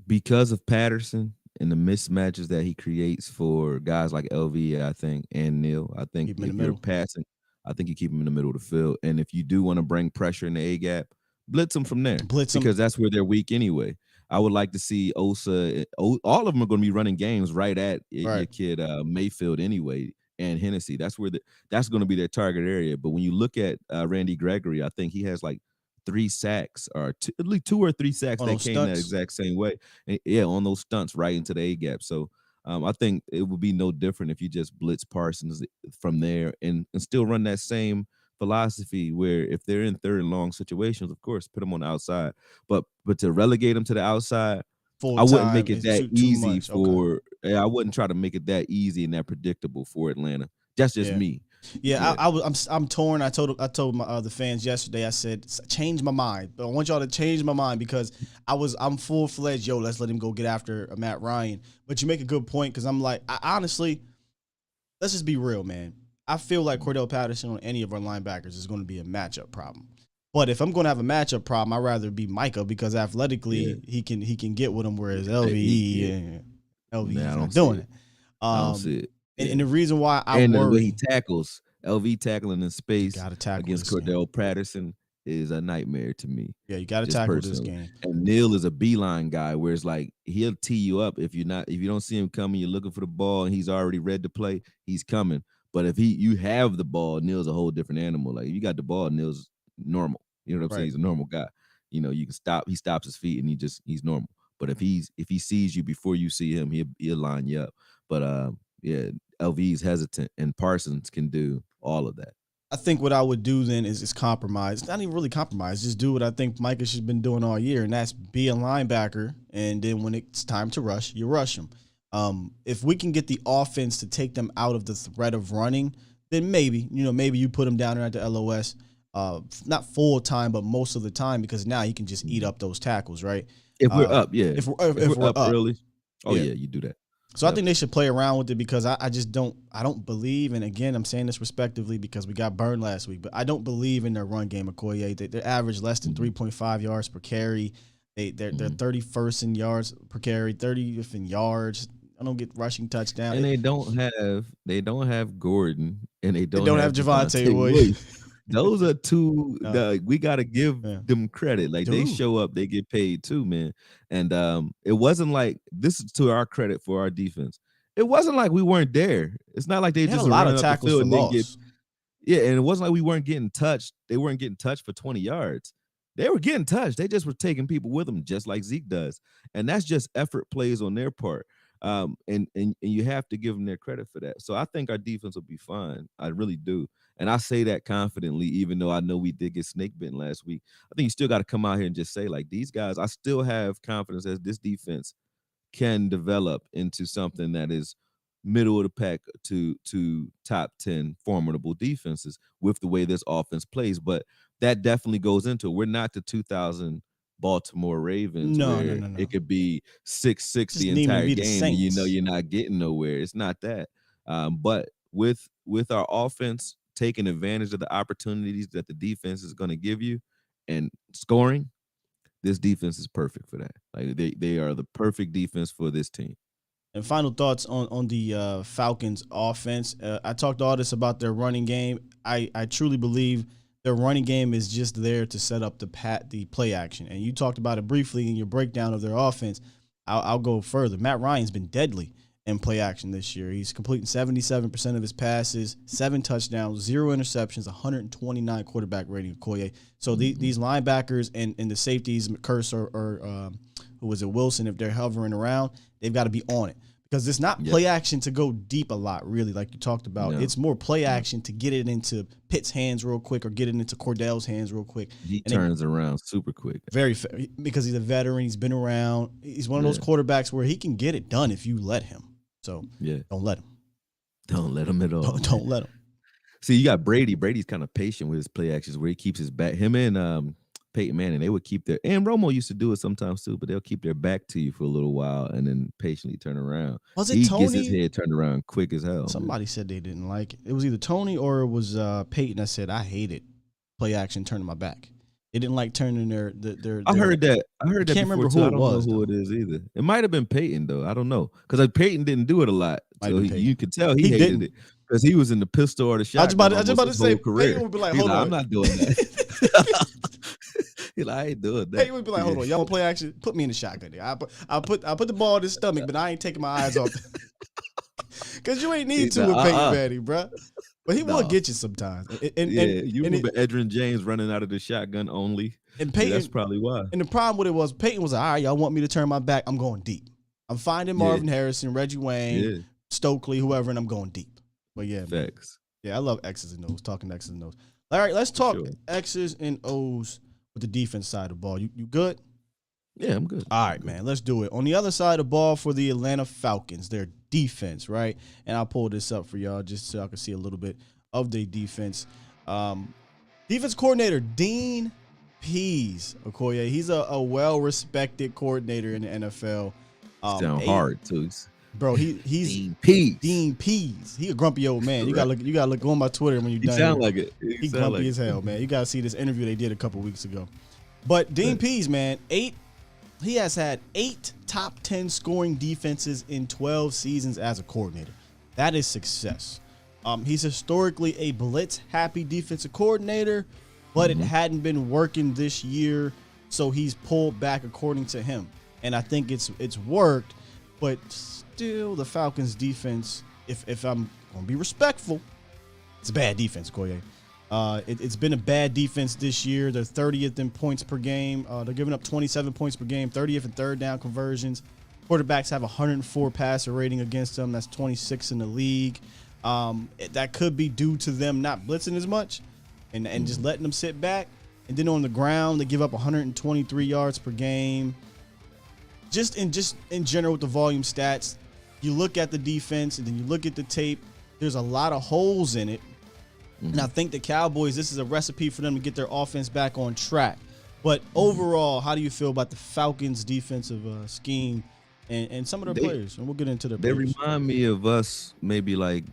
Speaker 6: Because of Patterson and the mismatches that he creates for guys like LV, I think, and Neal, I think if you're passing, I think you keep him in the middle of the field. And if you do want to bring pressure in the A-gap, blitz them from there. Because that's where they're weak anyway. I would like to see Osa. All of them are going to be running games right at your kid Mayfield anyway, and Hennessy. That's where that's going to be their target area. But when you look at Randy Gregory, I think he has like 3 sacks or at least 2 or 3 sacks that came that exact same way. And, on those stunts right into the A gap. So I think it would be no different if you just blitz Parsons from there and still run that same philosophy where if they're in third and long situations, of course, put them on the outside. But to relegate them to the outside, I wouldn't make it that easy for. Okay. I wouldn't try to make it that easy and that predictable for Atlanta. That's just me.
Speaker 3: Yeah, I'm torn. I told the fans yesterday. I said change my mind, but I want y'all to change my mind because I'm full fledged. Yo, let's let him go get after Matt Ryan. But you make a good point because I'm like, honestly, let's just be real, man. I feel like Cordell Patterson on any of our linebackers is going to be a matchup problem. But if I'm going to have a matchup problem, I'd rather be Micah because athletically he can get with him, whereas LVE is not doing it.
Speaker 6: I don't see it.
Speaker 3: And the reason why
Speaker 6: the way he tackles, LV tackling in space against Cordell Patterson is a nightmare to me.
Speaker 3: Yeah, you got to tackle this game.
Speaker 6: And Neal is a beeline guy where it's like he'll tee you up if you don't see him coming, you're looking for the ball and he's already ready to play, he's coming. But if you have the ball, Neal's a whole different animal. Like if you got the ball, Neal's normal. You know what I'm saying? He's a normal guy. You know, you can stop. He stops his feet and he's normal. But if he sees you before you see him, he'll line you up. But LV's hesitant, and Parsons can do all of that.
Speaker 3: I think what I would do then is compromise. Not even really compromise. Just do what I think Micah has been doing all year, and that's be a linebacker. And then when it's time to rush, you rush him. If we can get the offense to take them out of the threat of running, then maybe you put him down there at the LOS, not full time, but most of the time, because now he can just eat up those tackles, right?
Speaker 6: If we're up, yeah.
Speaker 3: If we're up
Speaker 6: early,
Speaker 3: yeah,
Speaker 6: you do that.
Speaker 3: So I think they should play around with it, because I just don't believe, and again, I'm saying this respectively because we got burned last week, but I don't believe in their run game, Akoye. They average less than 3.5 yards per carry. They're 31st in yards per carry, 30th in yards. I don't get rushing touchdown.
Speaker 6: And they don't have Gordon, and they don't have
Speaker 3: Devontae Williams.
Speaker 6: Those are two. We got to give them credit. Like, they show up, they get paid too, man. And it wasn't like, this is to our credit for our defense. It wasn't like we weren't there. It's not like they just
Speaker 3: had a lot of tackles for loss.
Speaker 6: And it wasn't like we weren't getting touched. They weren't getting touched for 20 yards. They were getting touched. They just were taking people with them, just like Zeke does. And that's just effort plays on their part. And you have to give them their credit for that. So I think our defense will be fine. I really do. And I say that confidently, even though I know we did get snake bitten last week. I think you still got to come out here and just say, like, these guys, I still have confidence that this defense can develop into something that is middle of the pack to top 10 formidable defenses with the way this offense plays. But that definitely goes into it. We're not the 2000 Baltimore Ravens. No. It could be 6-6 the entire game, and you're not getting nowhere. It's not that. But with our offense taking advantage of the opportunities that the defense is going to give you and scoring, this defense is perfect for that. Like, they are the perfect defense for this team.
Speaker 3: And final thoughts on the Falcons offense. I talked all this about their running game. I truly believe their running game is just there to set up the play action. And you talked about it briefly in your breakdown of their offense. I'll go further. Matt Ryan's been deadly in play action this year. He's completing 77% of his passes, 7 touchdowns, 0 interceptions, 129 quarterback rating, Akoye. So these linebackers and the safeties, Curse or who was it, Wilson, if they're hovering around, they've got to be on it. Because it's not play action to go deep a lot, really, like you talked about. No. It's more play action to get it into Pitt's hands real quick or get it into Cordell's hands real quick.
Speaker 6: He turns around super quick.
Speaker 3: Because he's a veteran. He's been around. He's one of those quarterbacks where he can get it done if you let him. So don't let him.
Speaker 6: Don't let him at all.
Speaker 3: Don't let him.
Speaker 6: See, you got Brady. Brady's kind of patient with his play actions where he keeps his back. Him and Peyton Manning, they would keep and Romo used to do it sometimes too, but they'll keep their back to you for a little while and then patiently turn around.
Speaker 3: Was it Tony?
Speaker 6: He gets his head turned around quick as hell.
Speaker 3: Somebody said they didn't like it. It was either Tony or it was Peyton that said, I hated play action turning my back. They didn't like turning their
Speaker 6: I heard that. I can't
Speaker 3: remember who it was.
Speaker 6: I don't know who it is either. It might have been Peyton though. I don't know, because Peyton didn't do it a lot, so you could tell he hated it because he was in the pistol or the shotgun.
Speaker 3: I was about to say, Peyton would be like, hold on,
Speaker 6: I'm not doing that. He's like, I ain't doing that.
Speaker 3: Peyton would be like, hold on, y'all want to play action? Put me in the shotgun there. I'll put the ball in his stomach, but I ain't taking my eyes off. Because you ain't need to with Peyton Manning, bro. But he will get you sometimes.
Speaker 6: You remember Edgerrin James running out of the shotgun only?
Speaker 3: And Peyton,
Speaker 6: that's probably why.
Speaker 3: And the problem with it was Peyton was like, all right, y'all want me to turn my back? I'm going deep. I'm finding Marvin Harrison, Reggie Wayne, Stokely, whoever, and I'm going deep. But yeah,
Speaker 6: facts.
Speaker 3: Yeah, I love X's and O's, talking X's and O's. All right, let's talk X's and O's with the defense side of the ball. You good?
Speaker 6: Yeah, I'm good.
Speaker 3: All right, man, let's do it. On the other side of the ball for the Atlanta Falcons, their defense, right? And I'll pull this up for y'all just so y'all can see a little bit of their defense. Defense coordinator Dean Pease, Akoye. He's a well-respected coordinator in the NFL.
Speaker 6: Sound hard too,
Speaker 3: bro. He's
Speaker 6: Dean Pease.
Speaker 3: Dean Pease. He a grumpy old man. You gotta look on my Twitter when you're done.
Speaker 6: Sound like it.
Speaker 3: He grumpy as hell, man. You gotta see this interview they did a couple weeks ago. But Dean Pease, man, he has had 8 top 10 scoring defenses in 12 seasons as a coordinator. That is success. He's historically a blitz-happy defensive coordinator, but it hadn't been working this year, so he's pulled back according to him. And I think it's worked, but still the Falcons defense, if I'm going to be respectful, it's a bad defense, Koye. It's been a bad defense this year. They're 30th in points per game. They're giving up 27 points per game, 30th in third down conversions. Quarterbacks have 104 passer rating against them. That's 26 in the league. That could be due to them not blitzing as much and just letting them sit back. And then on the ground, they give up 123 yards per game. Just in general with the volume stats, you look at the defense and then you look at the tape, there's a lot of holes in it. And I think the Cowboys, this is a recipe for them to get their offense back on track. But overall, how do you feel about the Falcons' defensive scheme and some of their players? And we'll get into their players.
Speaker 6: They remind me of us maybe like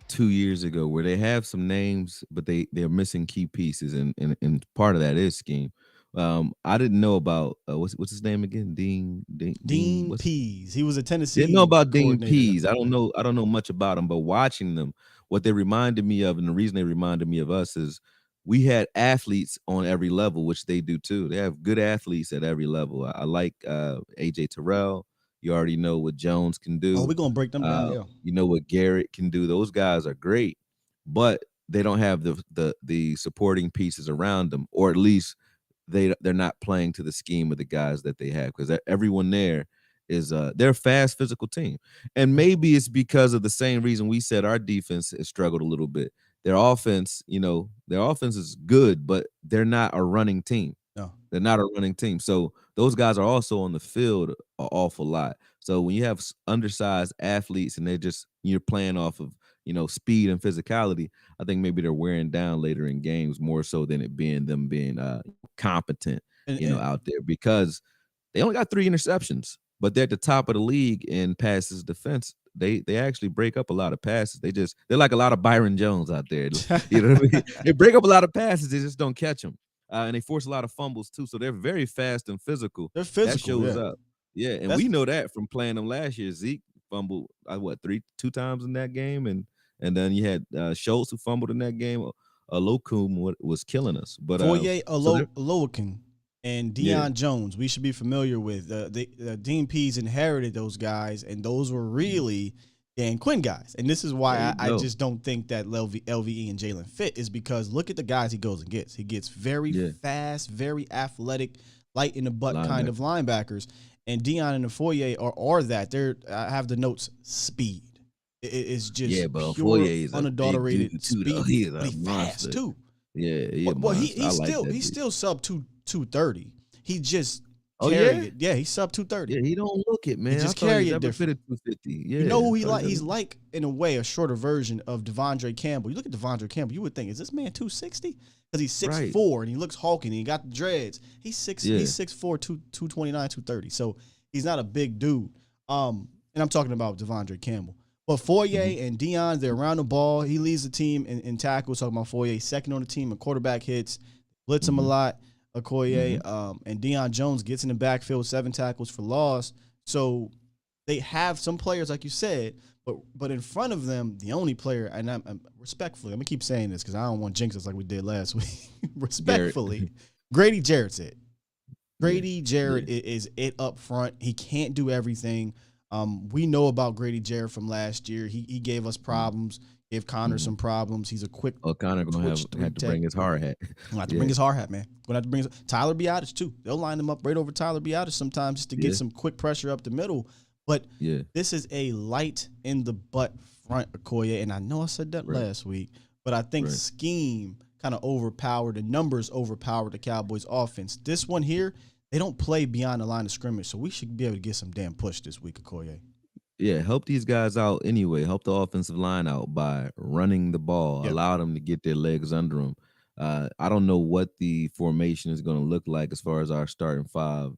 Speaker 6: 2 years ago, where they have some names, but they're missing key pieces, and part of that is scheme. I didn't know about what's his name again? Dean
Speaker 3: Pease. He was a Tennessee.
Speaker 6: Didn't know about Dean Pease. I don't know much about him, but watching them, what they reminded me of, and the reason they reminded me of us is we had athletes on every level, which they do too. They have good athletes at every level. I like AJ Tyrell. You already know what Jones can do.
Speaker 3: Oh, we're gonna break them down. Yeah.
Speaker 6: You know what Garrett can do. Those guys are great, but they don't have the supporting pieces around them, or at least they're not playing to the scheme of the guys that they have, because everyone there is they're a fast, physical team. And maybe it's because of the same reason we said our defense has struggled a little bit. Their offense is good, but they're not a running team.
Speaker 3: No,
Speaker 6: they're not a running team. So those guys are also on the field an awful lot. So when you have undersized athletes and you're playing off of speed and physicality, I think maybe they're wearing down later in games more so than it being them being competent, out there, because they only got 3 interceptions, but they're at the top of the league in passes defense. They actually break up a lot of passes. They're like a lot of Byron Jones out there. You know what I mean? They break up a lot of passes. They just don't catch them. And they force a lot of fumbles too. So they're very fast and physical.
Speaker 3: They're physical.
Speaker 6: That shows up. Yeah. And we know that from playing them last year. Zeke fumbled, 2 times in that game. And then you had Schultz, who fumbled in that game. Olokum was killing us. But
Speaker 3: Foye Olokum and Deion Jones, we should be familiar with. Dean Pease inherited those guys, and those were really Dan Quinn guys. And this is why I just don't think that LVE and Jalen fit, is because look at the guys he goes and gets. He gets very fast, very athletic, light in the butt kind of linebackers. And Deion and the Foye are that. I have the notes speed. It's just pure, unadulterated speed.
Speaker 6: He's
Speaker 3: fast too.
Speaker 6: Yeah.
Speaker 3: Well, he's still sub 230. He just carry it. Yeah, he's sub 230.
Speaker 6: Yeah, he don't look it, man.
Speaker 3: He just carry it different.
Speaker 6: 250. Yeah.
Speaker 3: You know who he like? He's like, in a way, a shorter version of Devondre Campbell. You look at Devondre Campbell, you would think, is this man 260? Because he's 6'4", and he looks hulking, and he got the dreads. He's 6'4", 229, 230. So he's not a big dude. And I'm talking about Devondre Campbell. But Foye and Deion, they're around the ball. He leads the team in tackles. Talking about Foye, second on the team in quarterback hits. Blitz him a lot. Akoye and Deion Jones gets in the backfield, 7 tackles for loss. So they have some players, like you said, but in front of them, the only player, and I'm respectfully, I'm gonna keep saying this because I don't want jinx us like we did last week. Respectfully, Grady Jarrett's it. Grady Jarrett is it up front. He can't do everything. We know about Grady Jarrett from last year. He gave us problems. Gave Connor some problems. He's a quick.
Speaker 6: Connor gonna have to bring his hard hat.
Speaker 3: Gonna have to bring his hard hat, man. Gonna have to bring Tyler Biadasz too. They'll line him up right over Tyler Biadasz sometimes just to get some quick pressure up the middle. But this is a light in the butt front, Akoye, and I know I said that last week, but I think scheme kind of overpowered, the numbers overpowered the Cowboys offense. This one here, they don't play beyond the line of scrimmage, so we should be able to get some damn push this week, Akoye.
Speaker 6: Yeah, help these guys out anyway. Help the offensive line out by running the ball. Allow them to get their legs under them. I don't know what the formation is going to look like as far as our starting 5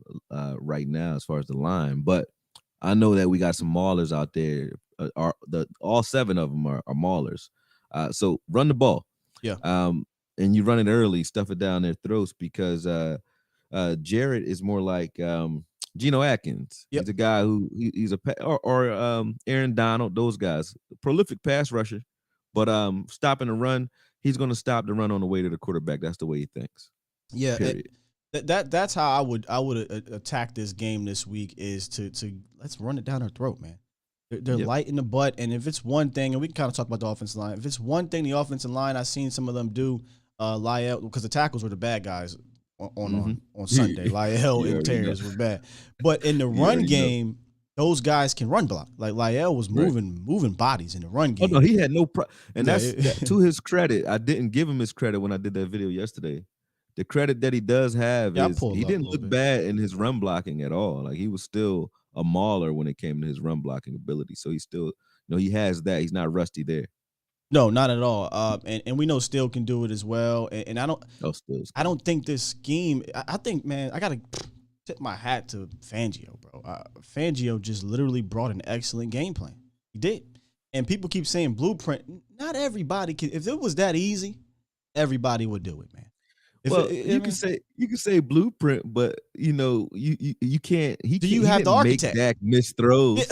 Speaker 6: right now, as far as the line. But I know that we got some maulers out there. All 7 of them are maulers. So run the ball. Yeah. And you run it early, stuff it down their throats, because Jarrett is more like Geno Atkins. He's a guy who he's Aaron Donald, those guys, prolific pass rusher, but stopping the run, he's going to stop the run on the way to the quarterback. That's the way he thinks.
Speaker 3: Yeah, that's how I would attack this game this week, is to let's run it down our throat, man. They're light in the butt, and if it's one thing, and we can kind of talk about the offensive line. If it's one thing, the offensive line, I've seen some of them do, Lyell, because the tackles were the bad guys on Sunday. Lyell and Terrence were bad, but in the run game, those guys can run block. Like Lyell was moving bodies in the run game.
Speaker 6: Oh no, he had no problem, and that's to his credit. I didn't give him his credit when I did that video yesterday. The credit that he does have is he didn't look bad in his run blocking at all. Like he was still a mauler when it came to his run blocking ability. So he's still, he has that. He's not rusty there.
Speaker 3: No, not at all. And we know Steele can do it as well. And I don't think this scheme. I think, man, I gotta tip my hat to Fangio, bro. Fangio just literally brought an excellent game plan. He did. And people keep saying blueprint. Not everybody can. If it was that easy, everybody would do it, man.
Speaker 6: You can say blueprint, but you can't. He
Speaker 3: have the architect?
Speaker 6: Make Dak miss throws,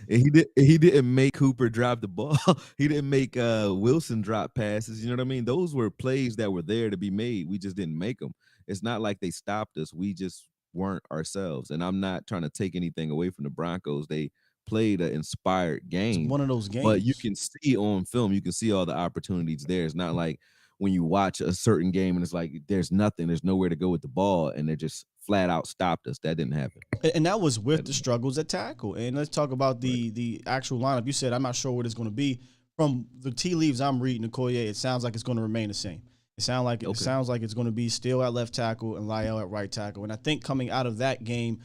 Speaker 6: and he didn't make Cooper drive the ball. He didn't make Wilson drop passes. You know what I mean? Those were plays that were there to be made. We just didn't make them. It's not like they stopped us. We just weren't ourselves. And I'm not trying to take anything away from the Broncos. They played an inspired game.
Speaker 3: It's one of those games.
Speaker 6: But you can see on film, you can see all the opportunities there. It's not like when you watch a certain game and it's like there's nowhere to go with the ball, and they just flat out stopped us. That didn't happen.
Speaker 3: And that was with the struggles at tackle. And let's talk about the actual lineup. You said, I'm not sure what it's going to be. From the tea leaves I'm reading, Akoye, it sounds like it's going to remain the same. It sounds like it's going to be Steele at left tackle and Lyle at right tackle. And I think coming out of that game,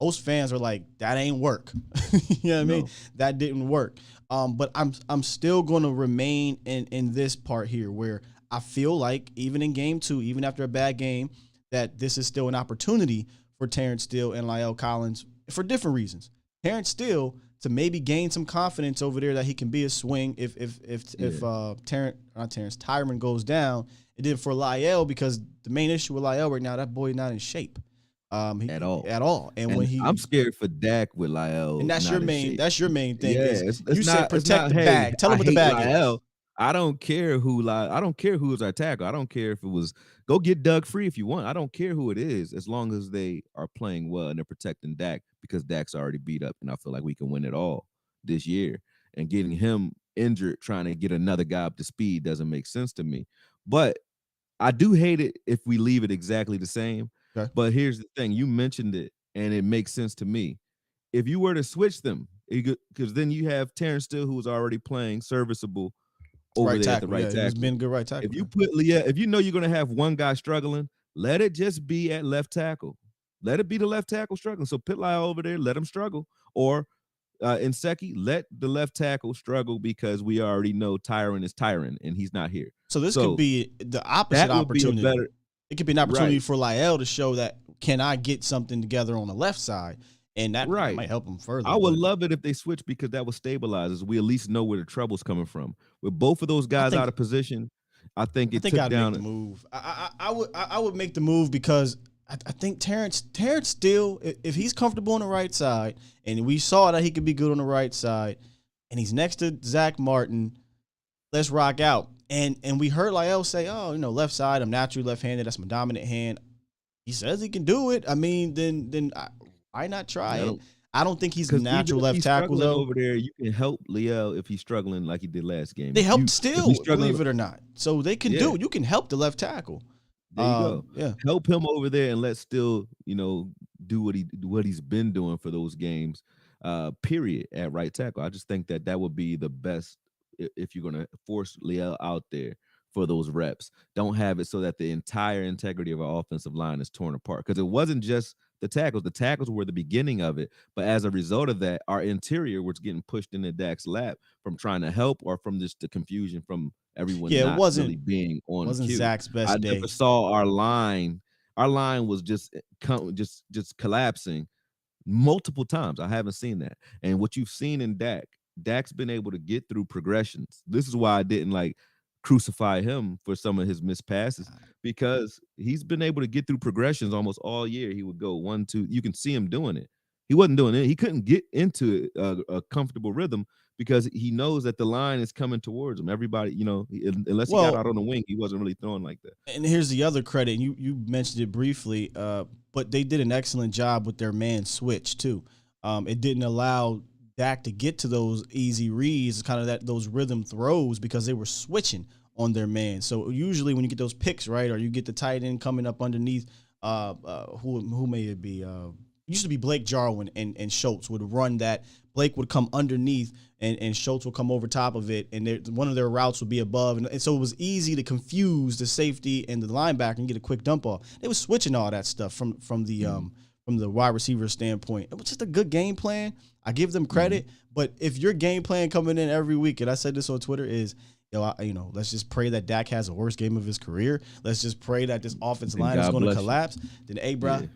Speaker 3: most fans are like, that ain't work. You know what I mean? That didn't work. But I'm still going to remain in this part here where I feel like even in game 2, even after a bad game, that this is still an opportunity for Terrence Steele and La'el Collins for different reasons. Terrence Steele to maybe gain some confidence over there that he can be a swing if Tyron goes down. And then for La'el, because the main issue with La'el right now, that boy not in shape. At all. And when
Speaker 6: I'm scared for Dak with La'el.
Speaker 3: And that's your main thing.
Speaker 6: Yeah,
Speaker 3: you said protect the bag. Tell him what the bag is.
Speaker 6: I don't care who is our tackle. I don't care if it was go get Doug Free if you want. I don't care who it is, as long as they are playing well and they're protecting Dak, because Dak's already beat up, and I feel like we can win it all this year. And getting him injured, trying to get another guy up to speed doesn't make sense to me. But I do hate it if we leave it exactly the same. Okay. But here's the thing. You mentioned it, and it makes sense to me. If you were to switch them, because then you have Terrence Steele, who was already playing serviceable over there at the right tackle.
Speaker 3: He's been a good right tackle.
Speaker 6: If you put if you know you're going to have one guy struggling, let it just be at left tackle. Let it be the left tackle struggling. So put Lyle over there, let him struggle. Or in Secchi, let the left tackle struggle, because we already know Tyron is Tyron, and he's not here.
Speaker 3: So this could be the opposite opportunity. It could be an opportunity for La'el to show that, can I get something together on the left side? And that might help him further.
Speaker 6: I would love it if they switch, because that would stabilize us. We at least know where the trouble's coming from. With both of those guys out of position, I think I'd
Speaker 3: make the move. I would make the move, because I think Terrence Steele, if he's comfortable on the right side, and we saw that he could be good on the right side, and he's next to Zach Martin, let's rock out. And we heard La'el say, left side, I'm naturally left-handed. That's my dominant hand. He says he can do it. I mean, then why not try it? I don't think he's a natural left tackle, though.
Speaker 6: Over there, you can help La'el if he's struggling like he did last game.
Speaker 3: They helped Steele, believe it or not. So they can do it. You can help the left tackle.
Speaker 6: There you go. Yeah. Help him over there and let Steele, do what he's been doing for those games, period, at right tackle. I just think that would be the best if you're going to force La'el out there for those reps. Don't have it so that the entire integrity of our offensive line is torn apart, because it wasn't just the tackles. The tackles were the beginning of it, but as a result of that, our interior was getting pushed into Dak's lap from trying to help, or from just the confusion from everyone not really being on cue.
Speaker 3: Wasn't Zach's best day.
Speaker 6: I never saw our line. Our line was just collapsing multiple times. I haven't seen that. And what you've seen in Dak's been able to get through progressions. This is why I didn't crucify him for some of his missed passes, because he's been able to get through progressions almost all year. He would go 1, 2. You can see him doing it. He wasn't doing it. He couldn't get into a comfortable rhythm, because he knows that the line is coming towards him. Everybody, unless he got out on the wing, he wasn't really throwing like that.
Speaker 3: And here's the other credit. You mentioned it briefly, but they did an excellent job with their man switch too. It didn't allow Dak to get to those easy reads, kind of those rhythm throws, because they were switching on their man. So usually when you get those picks, right, or you get the tight end coming up underneath, who may it be? It used to be Blake Jarwin and Schultz would run that. Blake would come underneath and Schultz would come over top of it, and one of their routes would be above. And so it was easy to confuse the safety and the linebacker and get a quick dump off. They were switching all that stuff from the from the wide receiver standpoint. It was just a good game plan. I give them credit, but if your game plan coming in every week, and I said this on Twitter, is let's just pray that Dak has the worst game of his career. Let's just pray that this offensive line is going to collapse. Then, hey, bro,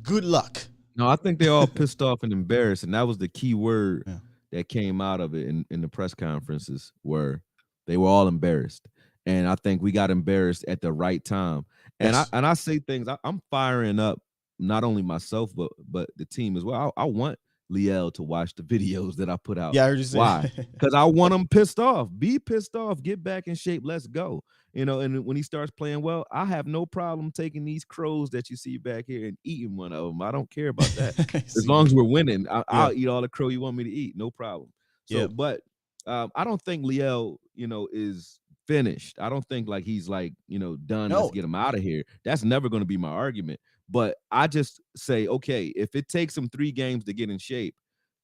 Speaker 3: good luck.
Speaker 6: No, I think they're all pissed off and embarrassed, and that was the key word that came out of it in the press conferences, where they were all embarrassed. And I think we got embarrassed at the right time. And I say things, I'm firing up not only myself, but the team as well. I want Liel to watch the videos that I put out.
Speaker 3: Yeah, I heard you say.
Speaker 6: Why? Because I want him pissed off. Be pissed off. Get back in shape. Let's go. And when he starts playing well, I have no problem taking these crows that you see back here and eating one of them. I don't care about that. As long as we're winning, I'll eat all the crow you want me to eat. No problem. So, but I don't think Liel, is finished. I don't think like he's like, done. No. Let's get him out of here. That's never going to be my argument. But I just say, okay, if it takes him 3 games to get in shape,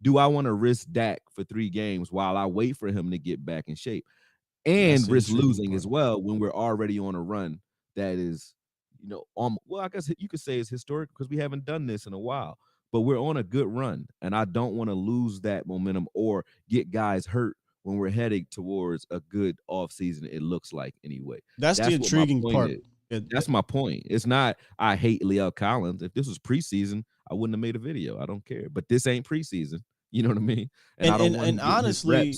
Speaker 6: do I want to risk Dak for 3 games while I wait for him to get back in shape and risk losing as well when we're already on a run that is, well, I guess you could say it's historic because we haven't done this in a while, but we're on a good run, and I don't want to lose that momentum or get guys hurt when we're heading towards a good offseason, it looks like anyway.
Speaker 3: That's the intriguing part.
Speaker 6: That's my point. It's not I hate Liel Collins. If this was preseason, I wouldn't have made a video. I don't care. But this ain't preseason. You know what I mean? And I don't want
Speaker 3: honestly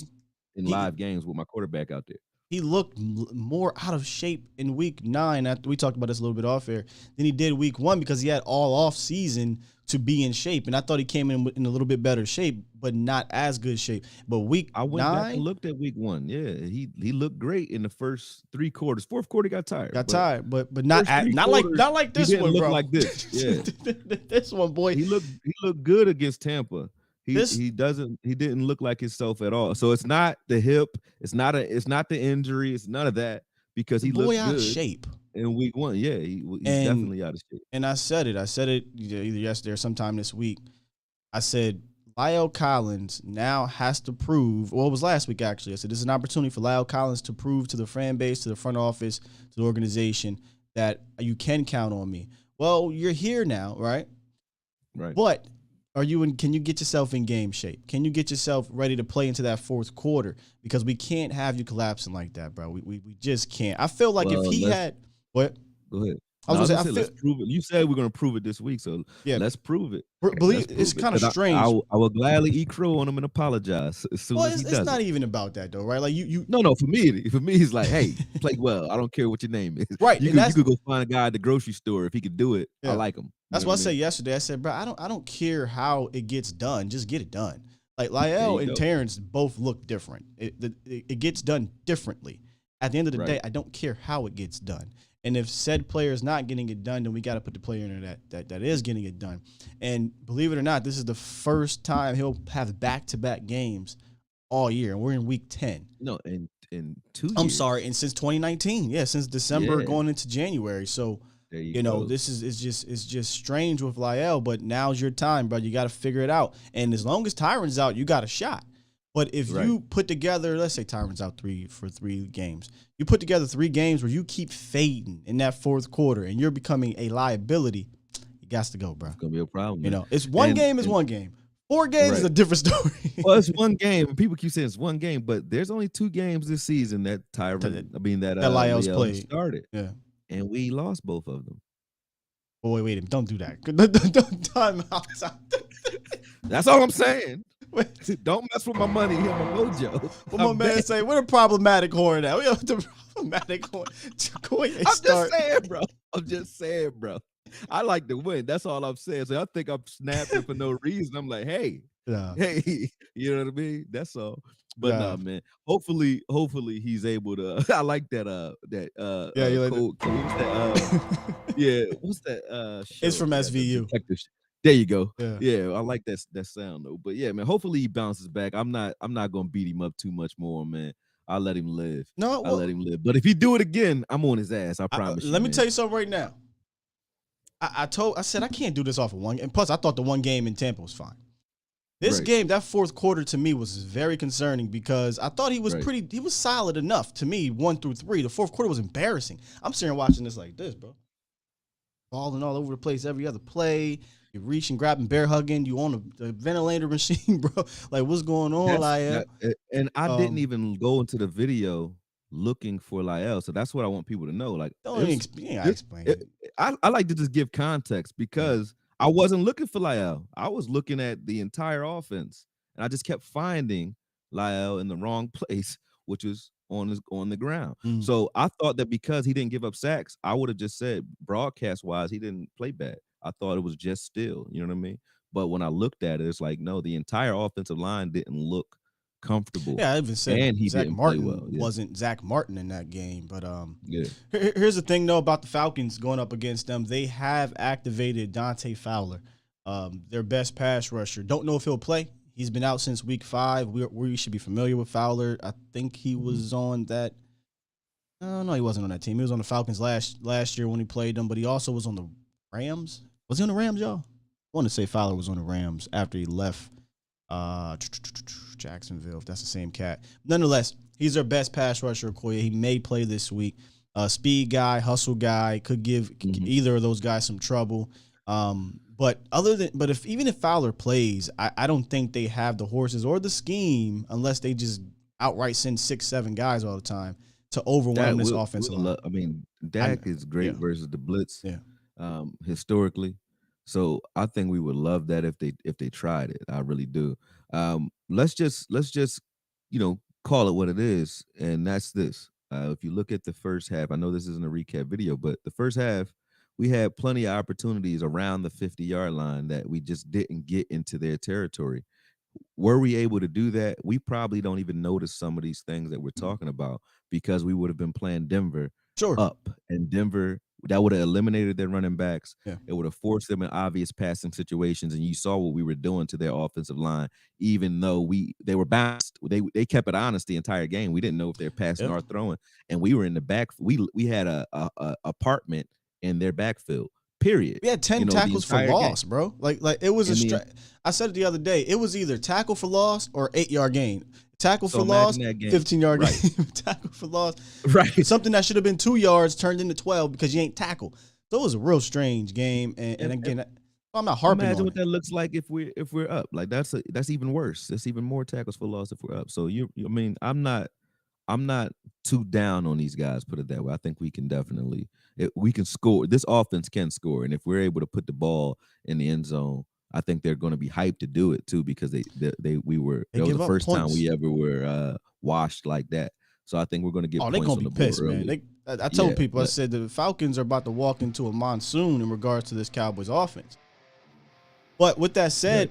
Speaker 6: in live games with my quarterback out there.
Speaker 3: He looked more out of shape in week 9. After we talked about this a little bit off air than he did week 1 because he had all off season to be in shape, and I thought he came in a little bit better shape, but not as good shape. But week 9,
Speaker 6: I went back and looked at week 1. Yeah, he looked great in the first 3 quarters. 4th quarter got tired.
Speaker 3: But not like this one,
Speaker 6: look
Speaker 3: bro.
Speaker 6: Like this. Yeah,
Speaker 3: this one, boy.
Speaker 6: He looked good against Tampa. He didn't look like himself at all. So it's not the hip, it's not the injury, it's none of that because he looked
Speaker 3: out
Speaker 6: good
Speaker 3: of shape
Speaker 6: in week 1. Yeah, he's definitely out of shape.
Speaker 3: And I said it either yesterday or sometime this week. I said Liel Collins now has to prove, well, it was last week actually. I said this is an opportunity for Liel Collins to prove to the fan base, to the front office, to the organization that you can count on me. Well, you're here now, right?
Speaker 6: Right.
Speaker 3: But can you get yourself in game shape? Can you get yourself ready to play into that 4th quarter? Because we can't have you collapsing like that, bro. We just can't. I feel like if he had what?
Speaker 6: Go ahead.
Speaker 3: I was going to say,
Speaker 6: let's prove it. You said we're going to prove it this week, so let's prove it.
Speaker 3: It's kind of strange.
Speaker 6: I will gladly eat crow on him and apologize as soon as he does it.
Speaker 3: It's not even about that, though, right? Like
Speaker 6: No, for me, he's like, hey, play well. I don't care what your name is.
Speaker 3: Right.
Speaker 6: You could go find a guy at the grocery store if he could do it. I like him.
Speaker 3: That's what I said yesterday. I said, bro, I don't care how it gets done. Just get it done. Like Liel and Terrence both look different. It gets done differently. At the end of the day, I don't care how it gets done. And if said player is not getting it done, then we got to put the player in there that is getting it done. And believe it or not, this is the first time he'll have back-to-back games all year. And we're in week 10.
Speaker 6: No, in 2 years.
Speaker 3: I'm sorry, and since 2019. Yeah, since December going into January. So, this is just strange with Liel, but now's your time, bro. You got to figure it out. And as long as Tyron's out, you got a shot. But if you put together, let's say Tyron's out 3 games. You put together 3 games where you keep fading in that 4th quarter and you're becoming a liability, you got to go, bro.
Speaker 6: It's going to be a problem.
Speaker 3: It's one game is one game. 4 games is a different story.
Speaker 6: Well, it's one game. People keep saying it's one game, but there's only 2 games this season that
Speaker 3: Liel's played.
Speaker 6: Started.
Speaker 3: Yeah.
Speaker 6: And we lost both of them.
Speaker 3: Oh, wait, don't do that. Don't time out.
Speaker 6: That's all I'm saying. Don't mess with my money here, my mojo.
Speaker 3: What my man say? What a problematic horn at? We have the problematic horn.
Speaker 6: I'm just saying, bro. I like to win. That's all I'm saying. So I think I'm snapping for no reason. I'm like, hey, you know what I mean? That's all. But nah, man. Hopefully he's able to. I like that.
Speaker 3: You like
Speaker 6: what's that? Show?
Speaker 3: It's from SVU.
Speaker 6: There you go. Yeah, I like that sound though. But yeah, man. Hopefully he bounces back. I'm not gonna beat him up too much more, man. I'll let him live. I'll let him live. But if he do it again, I'm on his ass. I promise you.
Speaker 3: Let me tell you something right now. I said I can't do this off of one. And plus, I thought the one game in Tampa was fine. This game, that 4th quarter to me was very concerning because I thought he was he was solid enough to me 1 through 3. The 4th quarter was embarrassing. I'm sitting watching this like this, bro. falling all over the place every other play. You're reaching, grabbing, bear hugging. You on the ventilator machine, bro. Like, what's going on, Lyle?
Speaker 6: And I didn't even go into the video looking for Lyle, so that's what I want people to know. Like,
Speaker 3: explain it.
Speaker 6: I like to just give context because I wasn't looking for Lyle. I was looking at the entire offense, and I just kept finding Lyle in the wrong place, which was on the ground. So I thought that because he didn't give up sacks, I would have just said broadcast wise he didn't play bad. I thought it was just still, you know what I mean? But when I looked at it, it's like, no, the entire offensive line didn't look comfortable.
Speaker 3: Yeah, I even said
Speaker 6: and he
Speaker 3: Zach
Speaker 6: didn't
Speaker 3: Martin
Speaker 6: play well.
Speaker 3: wasn't Zach Martin in that game. But here's the thing, though, about the Falcons going up against them. They have activated Dante Fowler, their best pass rusher. Don't know if he'll play. He's been out since week 5. We should be familiar with Fowler. I think he was on that. No, he wasn't on that team. He was on the Falcons last year when he played them, but he also was on the Rams. Was he on the Rams, y'all? I want to say Fowler was on the Rams after he left Jacksonville, if that's the same cat. Nonetheless, he's their best pass rusher, Akoye. He may play this week. Speed guy, hustle guy, could give either of those guys some trouble. But even if Fowler plays, I don't think they have the horses or the scheme unless they just outright send 6-7 guys all the time to overwhelm this offensive line.
Speaker 6: I mean, Dak is great versus the blitz.
Speaker 3: Yeah.
Speaker 6: Historically. So I think we would love that if they tried it. I really do. Let's just call it what it is, and that's this. If you look at the first half, I know this isn't a recap video, but the first half we had plenty of opportunities around the 50-yard line that we just didn't get into their territory. Were we able to do that? We probably don't even notice some of these things that we're talking about because we would have been playing Denver up, and Denver, that would have eliminated their running backs.
Speaker 3: Yeah.
Speaker 6: It would have forced them in obvious passing situations, and you saw what we were doing to their offensive line. Even though they were balanced, they kept it honest the entire game. We didn't know if they're passing or throwing, and we were in the back. We had a apartment in their backfield. Period.
Speaker 3: We had 10 tackles for loss, bro. Like it was I said it the other day. It was either tackle for loss or 8-yard gain. Tackle for loss, 15-yard gain. Tackle for loss.
Speaker 6: Right.
Speaker 3: Something that should have been 2 yards turned into 12 because you ain't tackled. So it was a real strange game. And again, I'm not harping on it.
Speaker 6: Imagine what that looks like if we're up. Like that's even worse. That's even more tackles for loss if we're up. So I'm not too down on these guys, put it that way. I think we can definitely we can score. This offense can score, and if we're able to put the ball in the end zone, I think they're going to be hyped to do it too because that was the first time we ever were washed like that. So I think we're going to get points.
Speaker 3: They're going
Speaker 6: to
Speaker 3: be pissed, man. I told people, I said the Falcons are about to walk into a monsoon in regards to this Cowboys offense. But with that said,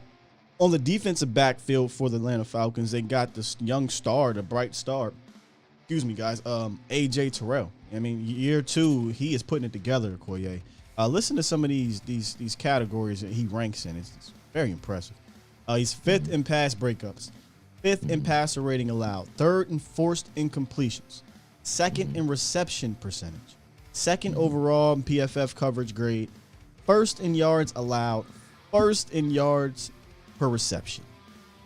Speaker 3: on the defensive backfield for the Atlanta Falcons, they got this young star, the bright star. Excuse me, guys. AJ Tyrell. I mean, year 2, he is putting it together, Akoye. Listen to some of these categories that he ranks in. It's very impressive. He's 5th in pass breakups, 5th in passer rating allowed, 3rd in forced incompletions, 2nd in reception percentage, 2nd overall in PFF coverage grade, 1st in yards allowed, 1st in yards per reception.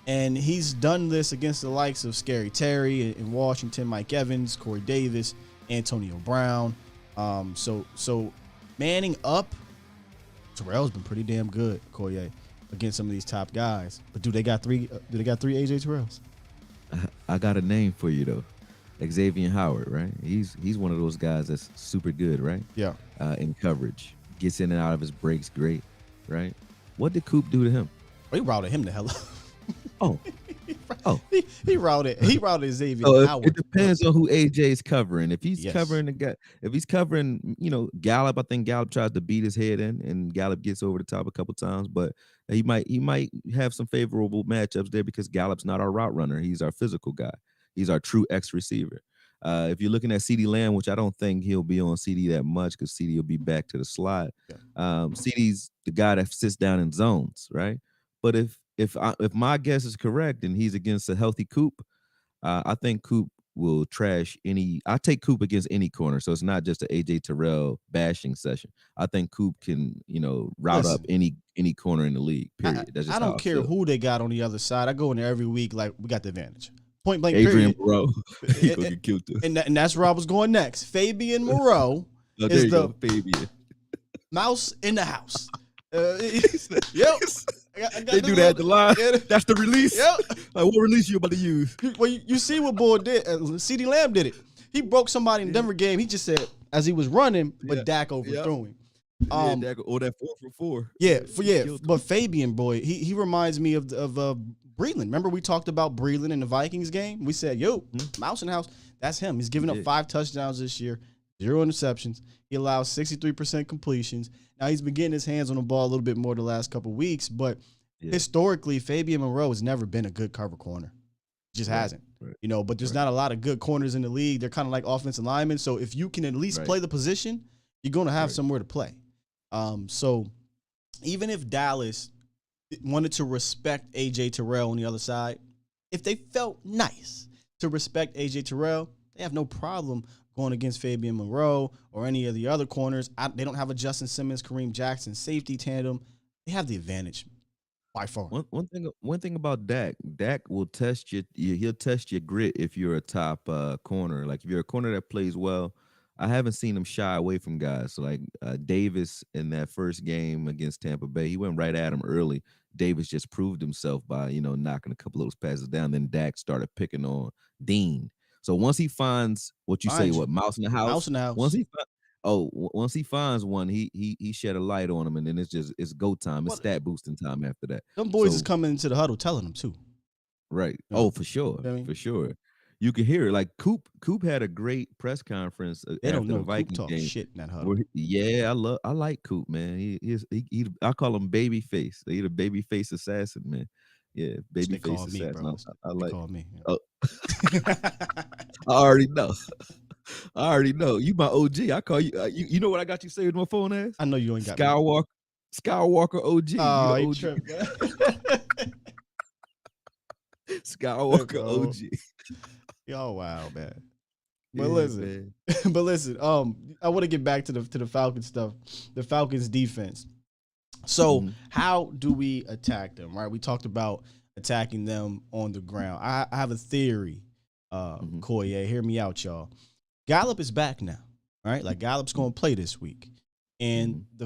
Speaker 3: And he's done this against the likes of Scary Terry in Washington, Mike Evans, Corey Davis, Antonio Brown. So manning up, Tyrell's been pretty damn good, Akoye, against some of these top guys. But do they got three AJ Tyrells?
Speaker 6: I got a name for you though, Xavier Howard, right? He's one of those guys that's super good, right?
Speaker 3: Yeah.
Speaker 6: In coverage, gets in and out of his breaks, great, right? What did Coop do to him?
Speaker 3: He routed him the hell up.
Speaker 6: Oh,
Speaker 3: he routed Xavier Howard.
Speaker 6: It depends on who AJ's covering. If he's covering the guy, if he's covering, Gallup, I think Gallup tries to beat his head in, and Gallup gets over the top a couple times. But he might have some favorable matchups there because Gallup's not our route runner. He's our physical guy. He's our true X receiver. If you're looking at CeeDee Lamb, which I don't think he'll be on CD that much because CD will be back to the slot. CD's the guy that sits down in zones, right? But if my guess is correct and he's against a healthy Coop, I think Coop will trash any. I take Coop against any corner, so it's not just an AJ Tyrell bashing session. I think Coop can, route up any corner in the league. Period. That's just
Speaker 3: I don't care who they got on the other side. I go in there every week like we got the advantage. Point blank.
Speaker 6: Adrian
Speaker 3: period.
Speaker 6: Moreau, he gonna get killed too.
Speaker 3: And that's where I was going next. Fabian Moreau is
Speaker 6: Fabian.
Speaker 3: Mouse in the house. Yep. I got
Speaker 6: They
Speaker 3: this
Speaker 6: do that at the line.
Speaker 3: Yeah.
Speaker 6: That's the release.
Speaker 3: Yep.
Speaker 6: Like, what release you about to use?
Speaker 3: Well, you see what Boy did. CeeDee Lamb did it. He broke somebody in the Denver game. He just said as he was running, but Dak overthrew him.
Speaker 6: That 4-for-4.
Speaker 3: But Fabian, boy, he reminds me of Breland. Remember we talked about Breland in the Vikings game? We said, Mouse in the house. That's him. He's given up 5 touchdowns this year, 0 interceptions. He allows 63% completions. Now he's been getting his hands on the ball a little bit more the last couple of weeks, but historically, Fabian Moreau has never been a good cover corner. Just hasn't. Right. But there's not a lot of good corners in the league. They're kind of like offensive linemen. So if you can at least play the position, you're going to have somewhere to play. So even if Dallas wanted to respect A.J. Tyrell on the other side, if they felt nice to respect A.J. Tyrell, they have no problem going against Fabian Moreau or any of the other corners. They don't have a Justin Simmons, Kareem Jackson safety tandem. They have the advantage by far.
Speaker 6: One thing about Dak will test you. He'll test your grit if you're a top corner. Like if you're a corner that plays well. I haven't seen him shy away from guys. So like Davis in that first game against Tampa Bay, he went right at him early. Davis just proved himself by, knocking a couple of those passes down. Then Dak started picking on Dean. So once he finds what you say, Mouse in the house?
Speaker 3: Mouse in the house.
Speaker 6: Once he finds one, he shed a light on him, and then it's go time. It's stat boosting time after that.
Speaker 3: Them boys is coming into the huddle telling them too.
Speaker 6: Right. Oh, for sure. For sure. You can hear it. Like Coop had a great press conference after the Vikings game.
Speaker 3: Shit in that huddle.
Speaker 6: I like Coop, man. He I call him Babyface. He's a Babyface assassin, man. Yeah, Babyface assassin. I like.
Speaker 3: Call me.
Speaker 6: Oh. I already know. You my OG. I call you. You know what I got you saved in my phone as?
Speaker 3: I know you ain't got
Speaker 6: Skywalker OG.
Speaker 3: Oh,
Speaker 6: you
Speaker 3: tripped,
Speaker 6: Skywalker OG.
Speaker 3: Oh wow, man. But listen, I want to get back to the Falcons stuff, the Falcons defense. So how do we attack them, right? We talked about attacking them on the ground. I have a theory, Koye, hear me out, y'all. Gallup is back now, right? Like Gallup's going to play this week. And the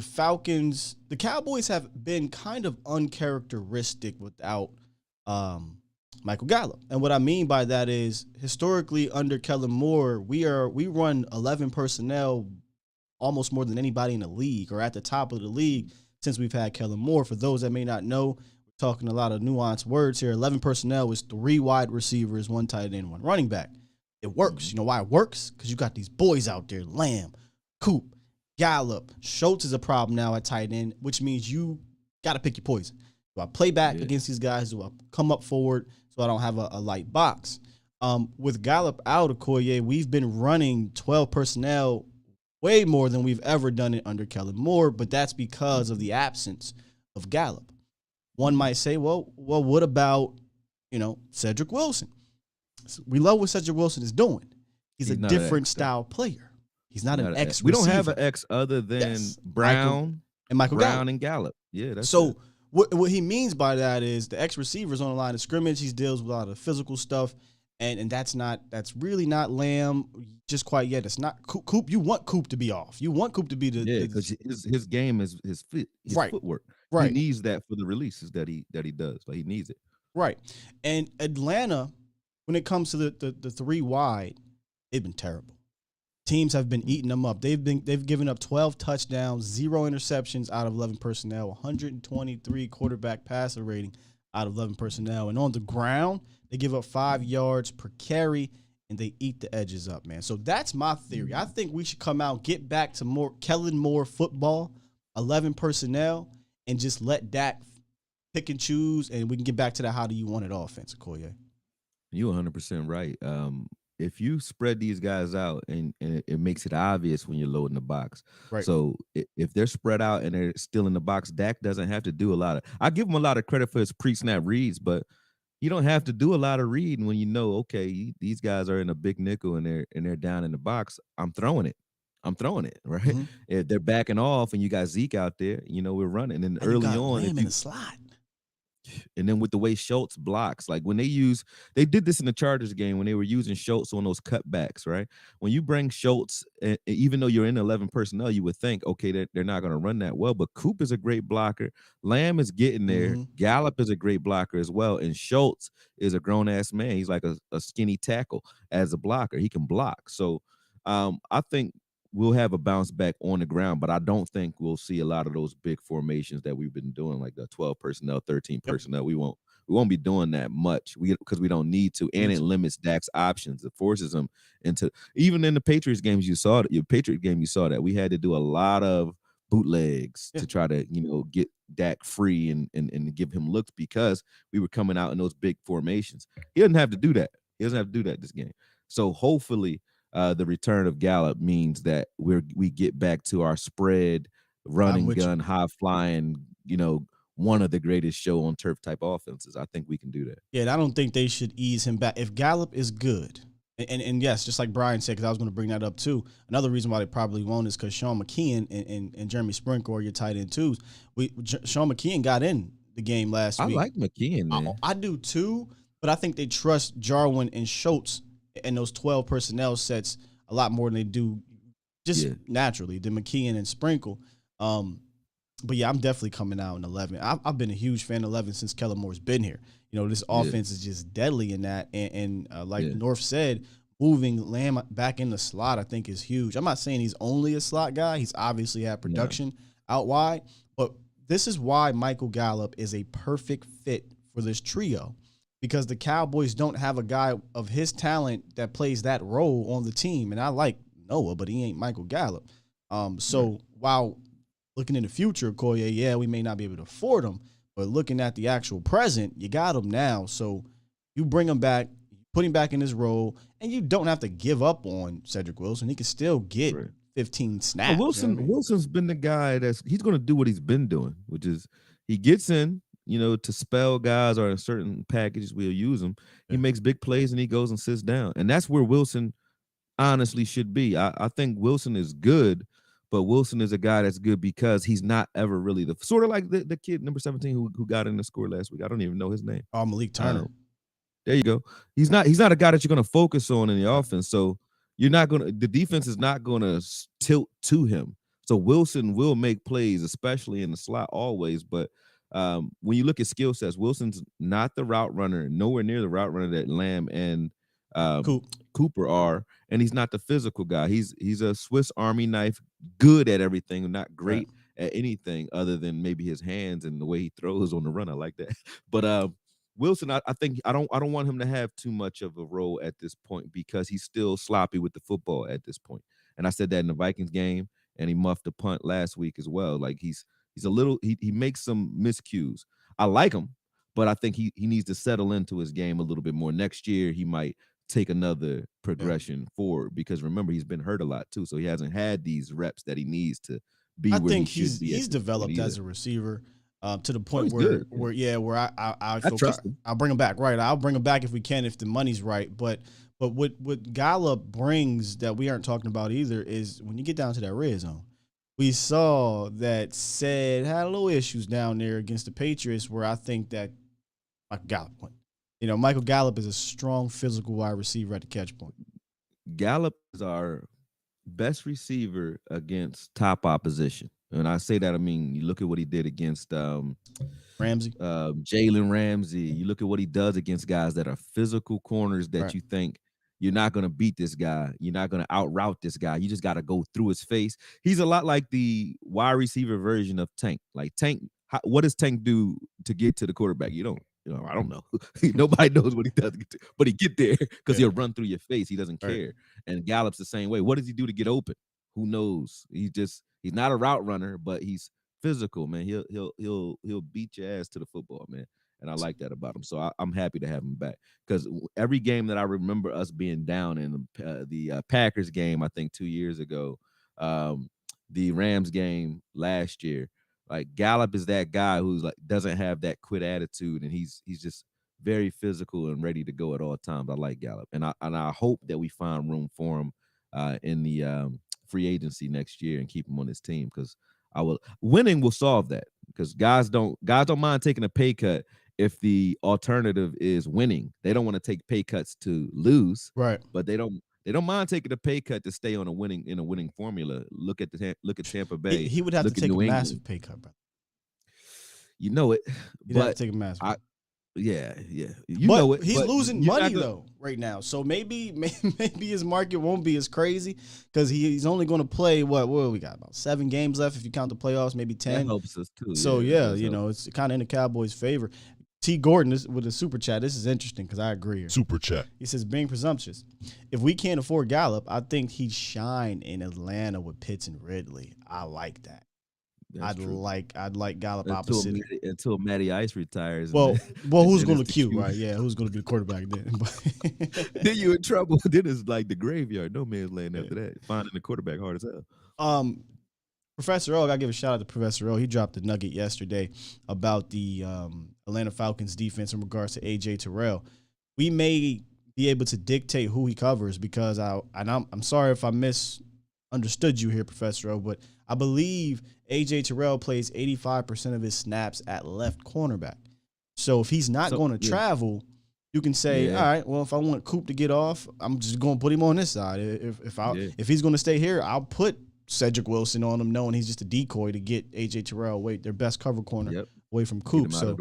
Speaker 3: Cowboys have been kind of uncharacteristic without Michael Gallup. And what I mean by that is historically under Kellen Moore, we run 11 personnel almost more than anybody in the league or at the top of the league since we've had Kellen Moore. For those that may not know, we're talking a lot of nuanced words here. 11 personnel is 3 wide receivers, 1 tight end, 1 running back. It works. You know why it works? Because you got these boys out there, Lamb, Coop, Gallup. Schultz is a problem now at tight end, which means you got to pick your poison. Do I play back against these guys? Do I come up forward so I don't have a light box? With Gallup out of Akoye, we've been running 12 personnel way more than we've ever done it under Kellen Moore, but that's because of the absence of Gallup. One might say, well, what about, Cedric Wilson? We love what Cedric Wilson is doing. He's a different style player. He's not an X.
Speaker 6: We don't have an X other than Brown and Gallup. Yeah, that's
Speaker 3: so. What he means by that is the X receivers on the line of scrimmage. He deals with a lot of physical stuff, and that's really not Lamb just quite yet. It's not Coop. You want Coop to be off. You want Coop to be
Speaker 6: because his game is his footwork.
Speaker 3: Right.
Speaker 6: He needs that for the releases that he does. Like he needs it.
Speaker 3: Right. And Atlanta, when it comes to the 3 wide, they've been terrible. Teams have been eating them up. They've given up 12 touchdowns, 0 interceptions out of 11 personnel, 123 quarterback passer rating out of 11 personnel. And on the ground, they give up 5 yards per carry, and they eat the edges up, man. So that's my theory. I think we should come out, get back to more Kellen Moore football, 11 personnel, and just let Dak pick and choose, and we can get back to that how do you want it offense, Akoye.
Speaker 6: You're 100% right. If you spread these guys out and it makes it obvious when you're loading the box.
Speaker 3: Right.
Speaker 6: So if they're spread out and they're still in the box, Dak doesn't have to do a lot of. I give him a lot of credit for his pre-snap reads, but you don't have to do a lot of reading when you know, okay, these guys are in a big nickel and they're down in the box. I'm throwing it, right? Mm-hmm. If they're backing off and you got Zeke out there, we're running. And early on,
Speaker 3: in the slot.
Speaker 6: And then with the way Schultz blocks, like when they did this in the Chargers game when they were using Schultz on those cutbacks, right? When you bring Schultz, even though you're in 11 personnel, you would think, okay, they're not going to run that well. But Coop is a great blocker. Lamb is getting there. Gallup is a great blocker as well. And Schultz is a grown ass man. He's like a skinny tackle as a blocker. He can block. So I think we'll have a bounce back on the ground, but I don't think we'll see a lot of those big formations that we've been doing, like the 12 personnel, 13 personnel. We won't be doing that much because we don't need to, and it limits Dak's options. It forces him into, even in the Patriots games, you saw that we had to do a lot of bootlegs to try to get Dak free and give him looks because we were coming out in those big formations. He doesn't have to do that. He doesn't have to do that this game. So hopefully the return of Gallup means that we get back to our spread, running gun, high flying, one of the greatest show on turf type offenses. I think we can do that.
Speaker 3: Yeah, and I don't think they should ease him back. If Gallup is good, and yes, just like Brian said, because I was going to bring that up too. Another reason why they probably won't is because Sean McKeon and Jeremy Sprinkle are your tight end twos. Sean McKeon got in the game last week.
Speaker 6: I like McKeon, man.
Speaker 3: I do too, but I think they trust Jarwin and Schultz and those 12 personnel sets a lot more than they do naturally than McKeon and Sprinkle. But yeah, I'm definitely coming out in 11. I've been a huge fan of 11 since Kellen Moore's been here. This offense is just deadly in that. And like North said, moving Lamb back in the slot, I think is huge. I'm not saying he's only a slot guy. He's obviously had production out wide. But this is why Michael Gallup is a perfect fit for this trio. Because the Cowboys don't have a guy of his talent that plays that role on the team. And I like Noah, but he ain't Michael Gallup. While looking in the future, Akoye, we may not be able to afford him, but looking at the actual present, you got him now. So you bring him back, put him back in his role, and you don't have to give up on Cedric Wilson. He can still get 15 snaps.
Speaker 6: Wilson's been the guy he's going to do what he's been doing, which is he gets in, to spell guys or in certain packages we'll use him. He makes big plays and he goes and sits down. And that's where Wilson honestly should be. I think Wilson is good, but Wilson is a guy that's good because he's not ever really sort of like the kid, number 17, who got in the score last week. I don't even know his name.
Speaker 3: Malik Turner.
Speaker 6: There you go. He's not a guy that you're going to focus on in the offense. So the defense is not going to tilt to him. So Wilson will make plays, especially in the slot always. But when you look at skill sets, Wilson's not the route runner, nowhere near the route runner that Lamb and Cooper are, and he's not the physical guy. He's a Swiss Army knife, good at everything, not great at anything other than maybe his hands and the way he throws on the run. I like that. But Wilson, I think I don't want him to have too much of a role at this point because he's still sloppy with the football at this point. And I said that in the Vikings game, and he muffed a punt last week as well. Like he's a little he makes some miscues. I like him, but I think he needs to settle into his game a little bit more. Next year, he might take another progression forward because remember, he's been hurt a lot too. So he hasn't had these reps that he needs to be where he should be.
Speaker 3: He's developed as a receiver to the point where I feel
Speaker 6: trust him.
Speaker 3: I'll bring him back. Right. I'll bring him back if we can, if the money's right. But what Gallup brings that we aren't talking about either is when you get down to that red zone. We saw that said had a little issues down there against the Patriots where I think that Michael Gallup went. Michael Gallup is a strong physical wide receiver at the catch point.
Speaker 6: Gallup is our best receiver against top opposition. And I say that, I mean, you look at what he did against
Speaker 3: Ramsey,
Speaker 6: Jalen Ramsey. You look at what he does against guys that are physical corners that you think you're not going to beat this guy. You're not going to out-route this guy. You just got to go through his face. He's a lot like the wide receiver version of Tank. Like Tank, what does Tank do to get to the quarterback? I don't know. Nobody knows what he does, but he get there because he'll run through your face. He doesn't care. And Gallup's the same way. What does he do to get open? Who knows? He's not a route runner, but he's physical, man. He'll beat your ass to the football, man. And I like that about him. So I'm happy to have him back because every game that I remember us being down in, the Packers game, I think 2 years ago, the Rams game last year, like Gallup is that guy who's like doesn't have that quit attitude, and he's just very physical and ready to go at all times. I like Gallup, and I hope that we find room for him in the free agency next year and keep him on his team because winning will solve that because guys don't mind taking a pay cut if the alternative is winning. They don't want to take pay cuts to lose,
Speaker 3: Right.
Speaker 6: but they don't mind taking a pay cut to stay on a winning formula. Look at Tampa Bay.
Speaker 3: He would have to
Speaker 6: look at
Speaker 3: take a
Speaker 6: New England.
Speaker 3: massive pay cut, bro.
Speaker 6: You know it,
Speaker 3: He'd have
Speaker 6: but
Speaker 3: to take a massive.
Speaker 6: yeah.
Speaker 3: He's losing money though right now, so maybe his market won't be as crazy because he's only going to play what we got about 7 games left if you count the playoffs, maybe 10.
Speaker 6: That helps us too.
Speaker 3: So it's kind of in the Cowboys' favor. T. Gordon with a super chat. This is interesting because I agree here.
Speaker 5: Super chat.
Speaker 3: He says, being presumptuous, if we can't afford Gallup, I think he'd shine in Atlanta with Pitts and Ridley. I like that. I'd like Gallup opposite
Speaker 6: until Matty Ice retires.
Speaker 3: Well, who's going to Q, right? Yeah, who's going to be the quarterback then?
Speaker 6: Then you in trouble. Then it's like the graveyard. No man's land after that. Finding the quarterback hard as hell.
Speaker 3: Professor O, I gotta give a shout out to Professor O. He dropped a nugget yesterday about the Atlanta Falcons defense in regards to AJ Tyrell. We may be able to dictate who he covers because I'm sorry if I misunderstood you here, Professor O, but I believe AJ Tyrell plays 85% of his snaps at left cornerback. So if he's not going to travel, you can say, all right, well, if I want Coop to get off, I'm just going to put him on this side. If he's going to stay here, I'll put Cedric Wilson on him, knowing he's just a decoy to get AJ Tyrell away, their best cover corner, away from Coop. So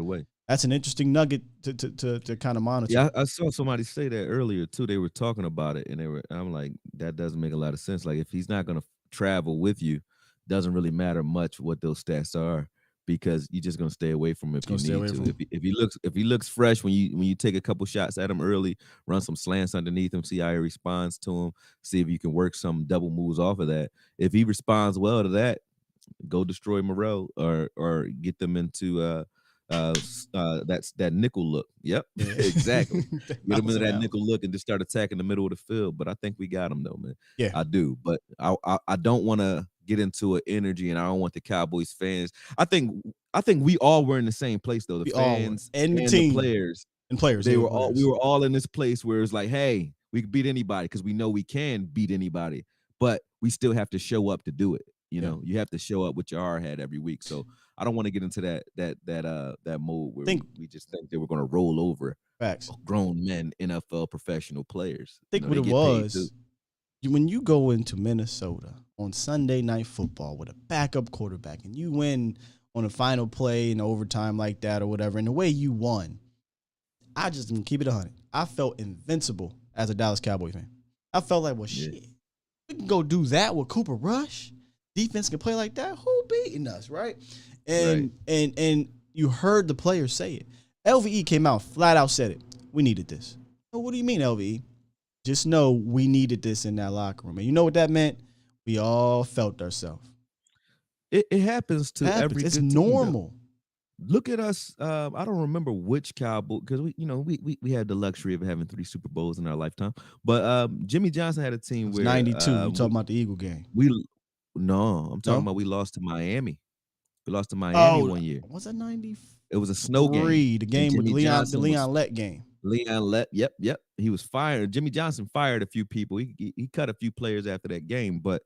Speaker 3: that's an interesting nugget to kind of monitor.
Speaker 6: Yeah, I saw somebody say that earlier too. They were talking about it, and I'm like, that doesn't make a lot of sense. Like if he's not going to travel with you, doesn't really matter much what those stats are because you're just gonna stay away from him if you need to. If he looks fresh when you take a couple shots at him early, run some slants underneath him, see how he responds to him, see if you can work some double moves off of that. If he responds well to that, go destroy Moreau or get them into that nickel look. Yep, exactly. Get him into that nickel look and just start attacking the middle of the field. But I think we got him though, man.
Speaker 3: Yeah,
Speaker 6: I do. But I don't want to get into an energy, and I don't want the Cowboys fans. I think we all were in the same place though. The fans and the team, the players. We were all in this place where it's like, hey, we can beat anybody because we know we can beat anybody, but we still have to show up to do it. You know, you have to show up with your hard hat every week. So I don't want to get into that mode where we just think that we're going to roll over grown men, NFL professional players.
Speaker 3: I think what it was, when you go into Minnesota on Sunday Night Football with a backup quarterback and you win on a final play in overtime like that or whatever, and the way you won, I just didn't keep it 100. I felt invincible as a Dallas Cowboy fan. I felt like, shit, we can go do that with Cooper Rush. Defense can play like that. Who beating us, right? And you heard the players say it. LVE came out, flat out said it. We needed this. Oh, what do you mean, LVE? Just know we needed this in that locker room. And you know what that meant? We all felt ourselves.
Speaker 6: It happens to every.
Speaker 3: It's normal.
Speaker 6: Look at us. I don't remember which Cowboy because we had the luxury of having 3 Super Bowls in our lifetime. But Jimmy Johnson had a team where
Speaker 3: 92. You talking about the Eagle game?
Speaker 6: I'm talking about we lost to Miami. We lost to Miami one year.
Speaker 3: Was that 90?
Speaker 6: It was a snow game.
Speaker 3: The game with the Leon Lett game.
Speaker 6: Leon Lett, yep. He was fired. Jimmy Johnson fired a few people. He cut a few players after that game, but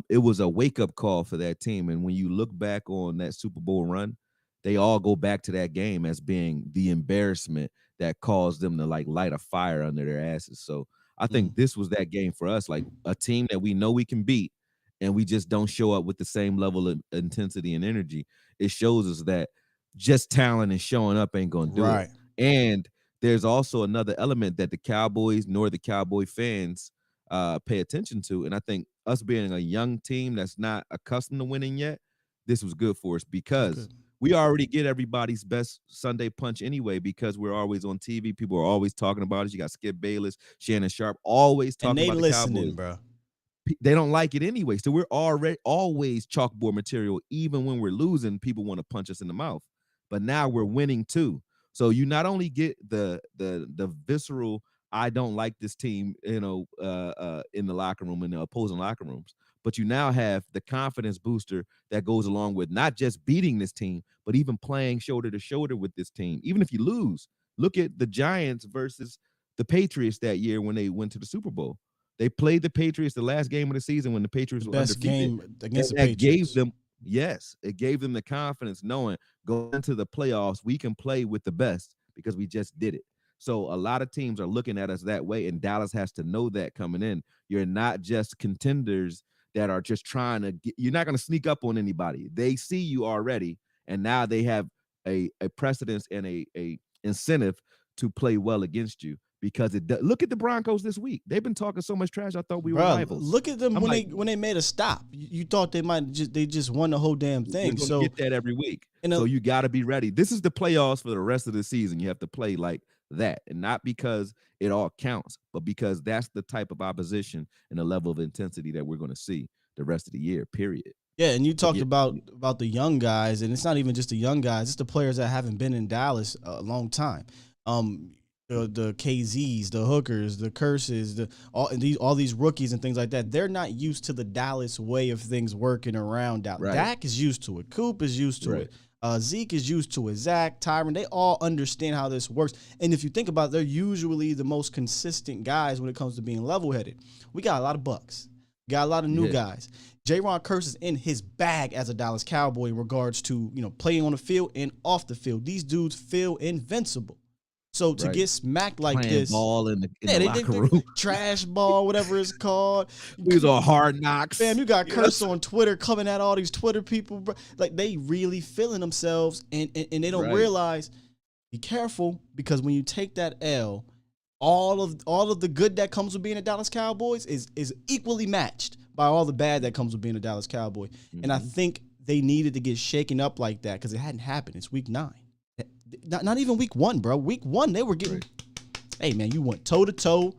Speaker 6: it was a wake-up call for that team. And when you look back on that Super Bowl run, they all go back to that game as being the embarrassment that caused them to light a fire under their asses. So I think this was that game for us, like a team that we know we can beat, and we just don't show up with the same level of intensity and energy. It shows us that just talent and showing up ain't going to do it. And there's also another element that the Cowboys nor the Cowboy fans pay attention to. And I think us being a young team that's not accustomed to winning yet, this was good for us because we already get everybody's best Sunday punch anyway because we're always on TV. People are always talking about us. You got Skip Bayless, Shannon Sharp, always talking about the Cowboys.
Speaker 3: Bro.
Speaker 6: They don't like it anyway. So we're always chalkboard material. Even when we're losing, people want to punch us in the mouth. But now we're winning too. So you not only get the visceral, I don't like this team, in the locker room, in the opposing locker rooms, but you now have the confidence booster that goes along with not just beating this team, but even playing shoulder to shoulder with this team. Even if you lose, look at the Giants versus the Patriots that year when they went to the Super Bowl. They played the Patriots the last game of the season when the Patriots were
Speaker 3: best
Speaker 6: undefeated.
Speaker 3: game against the
Speaker 6: Patriots. Yes, it gave them the confidence knowing going into the playoffs, we can play with the best because we just did it. So a lot of teams are looking at us that way, and Dallas has to know that coming in. You're not just contenders that are just trying to get, you're not going to sneak up on anybody. They see you already, and now they have a precedence and a incentive to play well against you because look at the Broncos this week. They've been talking so much trash. I thought we were rivals.
Speaker 3: Look at them when they made a stop. You thought they just won the whole damn thing. So
Speaker 6: get that every week. So you got to be ready. This is the playoffs for the rest of the season. You have to play like that, and not because it all counts, but because that's the type of opposition and the level of intensity that we're going to see the rest of the year. Period.
Speaker 3: Yeah, and you talked about the young guys, and it's not even just the young guys; it's the players that haven't been in Dallas a long time. The KZs, the hookers, the curses, all these rookies and things like that. They're not used to the Dallas way of things working around Dallas.
Speaker 6: Right.
Speaker 3: Dak is used to it. Coop is used to it. Zeke is used to it. Zach, Tyron, they all understand how this works. And if you think about it, they're usually the most consistent guys when it comes to being level-headed. We got a lot of bucks. Got a lot of new guys. J-Ron Curse is in his bag as a Dallas Cowboy in regards to, playing on the field and off the field. These dudes feel invincible. So to get smacked like
Speaker 6: playing
Speaker 3: this,
Speaker 6: ball in the locker room,
Speaker 3: trash ball, whatever it's called.
Speaker 6: These are hard knocks.
Speaker 3: Fam, you got Curse on Twitter coming at all these Twitter people, bro. Like they really feeling themselves, and they don't realize. Be careful, because when you take that L, all of the good that comes with being a Dallas Cowboys is equally matched by all the bad that comes with being a Dallas Cowboy. Mm-hmm. And I think they needed to get shaken up like that because it hadn't happened. It's week 9. Not even week 1, bro. Week 1, they were getting, hey, man, you went toe-to-toe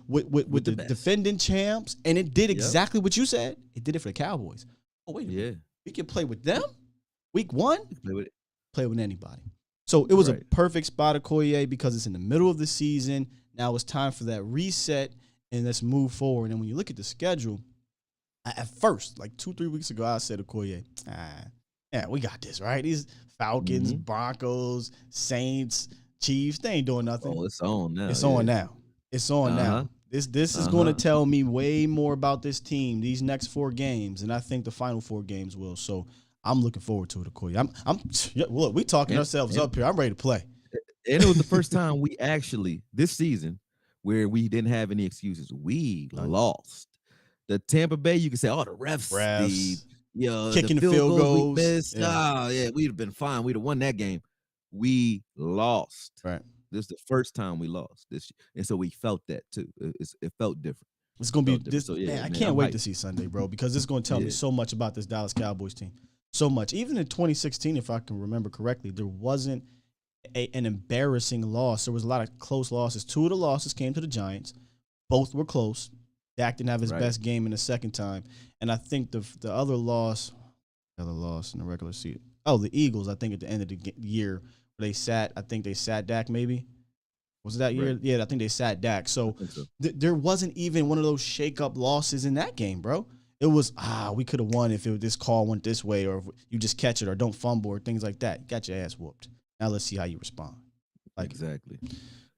Speaker 3: with the defending champs, and it did exactly what you said. It did it for the Cowboys. Oh, wait a minute. We can play with them? Week 1? Play with anybody. So it was a perfect spot, Akoye, because it's in the middle of the season. Now it's time for that reset, and let's move forward. And when you look at the schedule, at first, like 2-3 weeks ago, I said, Akoye, yeah, we got this, right? These Falcons, Broncos, Saints, Chiefs, they ain't doing nothing.
Speaker 6: Oh, it's on now.
Speaker 3: It's on now. It's on now. This is going to tell me way more about this team, these next 4 games, and I think the final 4 games will. So I'm looking forward to it, Akoye. Look, we talking ourselves up here. I'm ready to play.
Speaker 6: And it was the first time we actually, this season, where we didn't have any excuses. We lost. The Tampa Bay, you can say, the refs.
Speaker 3: Kicking the field goals.
Speaker 6: We missed. We'd have been fine. We'd have won that game. We lost.
Speaker 3: Right.
Speaker 6: This is the first time we lost this year. And so we felt that too. It felt different.
Speaker 3: It's going to be this. So, I can't wait to see Sunday, bro, because it's going to tell me so much about this Dallas Cowboys team. So much. Even in 2016, if I can remember correctly, there wasn't an embarrassing loss. There was a lot of close losses. 2 of the losses came to the Giants. Both were close. Dak didn't have his best game in the second time. And I think the other loss in the regular season. Oh, the Eagles, I think at the end of the year, they sat Dak maybe. Was it that year? Yeah, I think they sat Dak. So, there wasn't even one of those shake-up losses in that game, bro. It was, we could have won if this call went this way, or if you just catch it or don't fumble or things like that. You got your ass whooped. Now let's see how you respond.
Speaker 6: Exactly.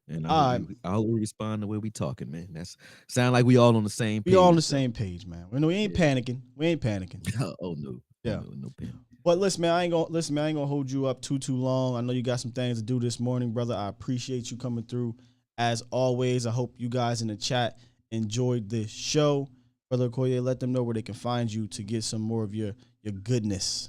Speaker 6: And I'll respond the way we talking, man. That's sound like we all on the same page.
Speaker 3: We all on the same page, man. We ain't panicking. We ain't panicking.
Speaker 6: Oh no.
Speaker 3: Yeah.
Speaker 6: No panic.
Speaker 3: But listen, man, I ain't gonna hold you up too long. I know you got some things to do this morning, brother. I appreciate you coming through. As always, I hope you guys in the chat enjoyed this show. Brother Akoye, let them know where they can find you to get some more of your goodness.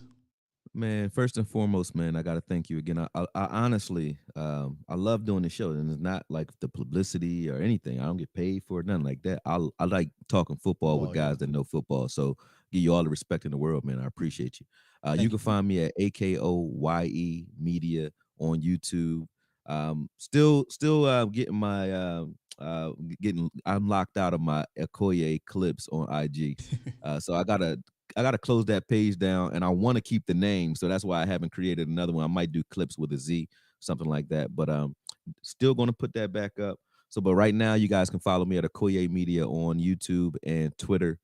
Speaker 6: Man, first and foremost, man, I got to thank you again. I honestly, I love doing the show, and it's not like the publicity or anything. I don't get paid for it, nothing like that. I like talking football with guys that know football. So give you all the respect in the world, man. I appreciate you. You can find me at Akoye Media on YouTube. Still getting my I'm locked out of my Akoye clips on IG. So I gotta close that page down, and I want to keep the name, so that's why I haven't created another one. I might do clips with a Z, something like that, but still gonna put that back up. So, but right now, you guys can follow me at Akoye Media on YouTube and Twitter.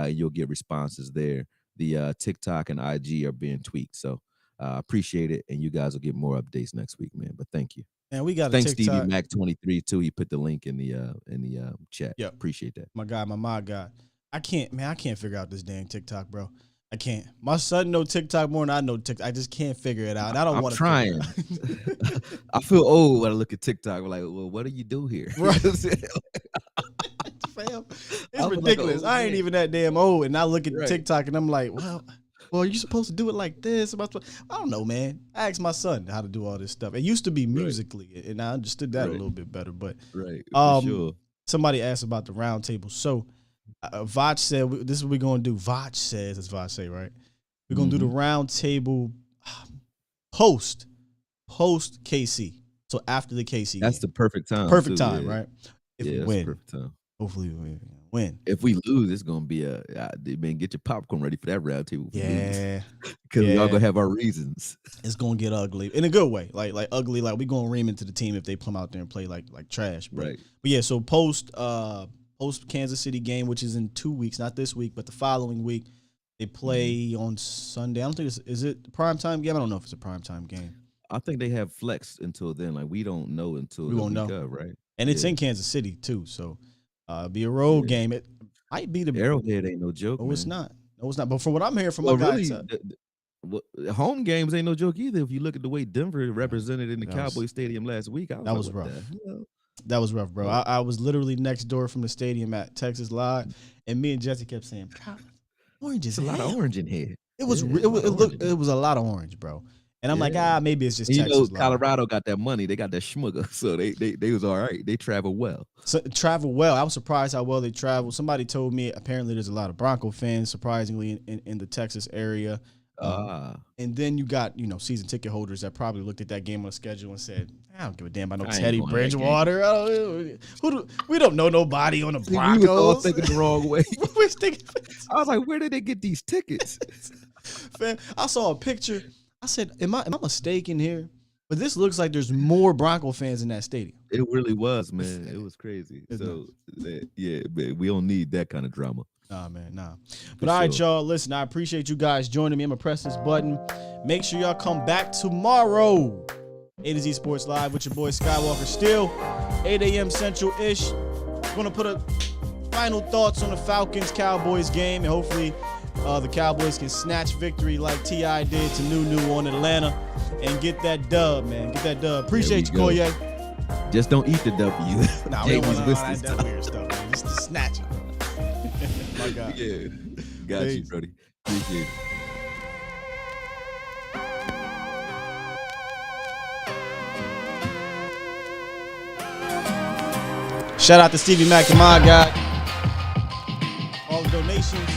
Speaker 6: You'll get responses there. The TikTok and IG are being tweaked, so appreciate it, and you guys will get more updates next week, man. But thank you.
Speaker 3: And we got
Speaker 6: thanks Stevie Mac 23 too. He put the link in the chat.
Speaker 3: Yeah,
Speaker 6: appreciate that.
Speaker 3: My guy. I can't figure out this dang TikTok, bro. I can't. My son know TikTok more than I know TikTok. I just can't figure it out. I don't want to.
Speaker 6: I'm trying. I feel old when I look at TikTok. I'm like, well, what do you do here?
Speaker 3: Right. Fam, it's ridiculous. I ain't even that damn old, and I look at TikTok and I'm like, well, you're supposed to do it like this. I don't know, man. I asked my son how to do all this stuff. It used to be Musically, and I understood that a little bit better. But
Speaker 6: for sure.
Speaker 3: Somebody asked about the round table. So Vach said, this is what we're going to do. Vach says, as Vach say, right? We're going to do the round table post KC. So after the KC
Speaker 6: That's
Speaker 3: game.
Speaker 6: the perfect time.
Speaker 3: Perfect time, right? If we
Speaker 6: that's
Speaker 3: win.
Speaker 6: the perfect time.
Speaker 3: Hopefully we win.
Speaker 6: If we lose, it's gonna be man, get your popcorn ready for that round table.
Speaker 3: Yeah,
Speaker 6: because we all gonna have our reasons.
Speaker 3: It's gonna get ugly in a good way, like ugly. Like we gonna ream into the team if they come out there and play like trash. But yeah, so post Kansas City game, which is in 2 weeks, not this week, but the following week, they play on Sunday. I don't think is it a primetime game. I don't know if it's a primetime game.
Speaker 6: I think they have flex until then. Like we don't know until
Speaker 3: we won't know,
Speaker 6: right?
Speaker 3: And it's in Kansas City too, so. Be a road game. It might be the
Speaker 6: Arrowhead ain't no joke.
Speaker 3: No, it's not. No, it's not. But from what I'm hearing from
Speaker 6: my
Speaker 3: guys,
Speaker 6: home games ain't no joke either. If you look at the way Denver represented in the Cowboys Stadium last week,
Speaker 3: that was rough. That was rough, bro. I was literally next door from the stadium at Texas Live, and me and Jesse kept saying, "Orange is
Speaker 6: a lot of orange in here."
Speaker 3: It was it was a lot of orange, bro. And I'm like, maybe it's just Texas.
Speaker 6: Colorado got that money. They got that schmugger, so they was all right. They travel well.
Speaker 3: So travel well. I was surprised how well they traveled. Somebody told me apparently there's a lot of Bronco fans, surprisingly, in the Texas area. And then you got season ticket holders that probably looked at that game on the schedule and said, "I don't give a damn about no Teddy Bridgewater. We don't know nobody on the Broncos."
Speaker 6: We were all thinking the wrong way.
Speaker 3: I
Speaker 6: was like, where did they get these tickets?
Speaker 3: Fam, I saw a picture. I said, am I mistaken here? But this looks like there's more Bronco fans in that stadium.
Speaker 6: It really was, man. It was crazy. So, yeah, man, we don't need that kind of drama.
Speaker 3: Nah, man, nah. But all right, y'all, listen, I appreciate you guys joining me. I'm going to press this button. Make sure y'all come back tomorrow. A to Z Sports Live with your boy Skywalker Still. 8 a.m. Central-ish. Going to put a final thoughts on the Falcons-Cowboys game, and hopefully the Cowboys can snatch victory like T.I. did to New on Atlanta and get that dub, man. Get that dub. Appreciate you, Koye.
Speaker 6: Just don't eat the W.
Speaker 3: Nah, we don't want that weird stuff, man. Just to snatch it. My God.
Speaker 6: Yeah. Got you, Brody. Appreciate it.
Speaker 3: Shout out to Stevie Mac and my guy. All the donations,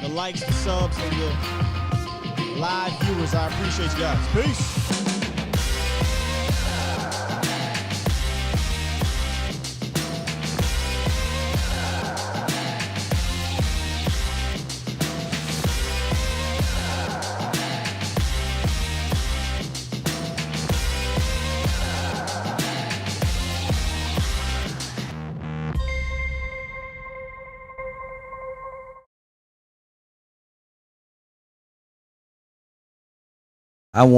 Speaker 3: the likes, the subs, and the live viewers. I appreciate you guys. Peace.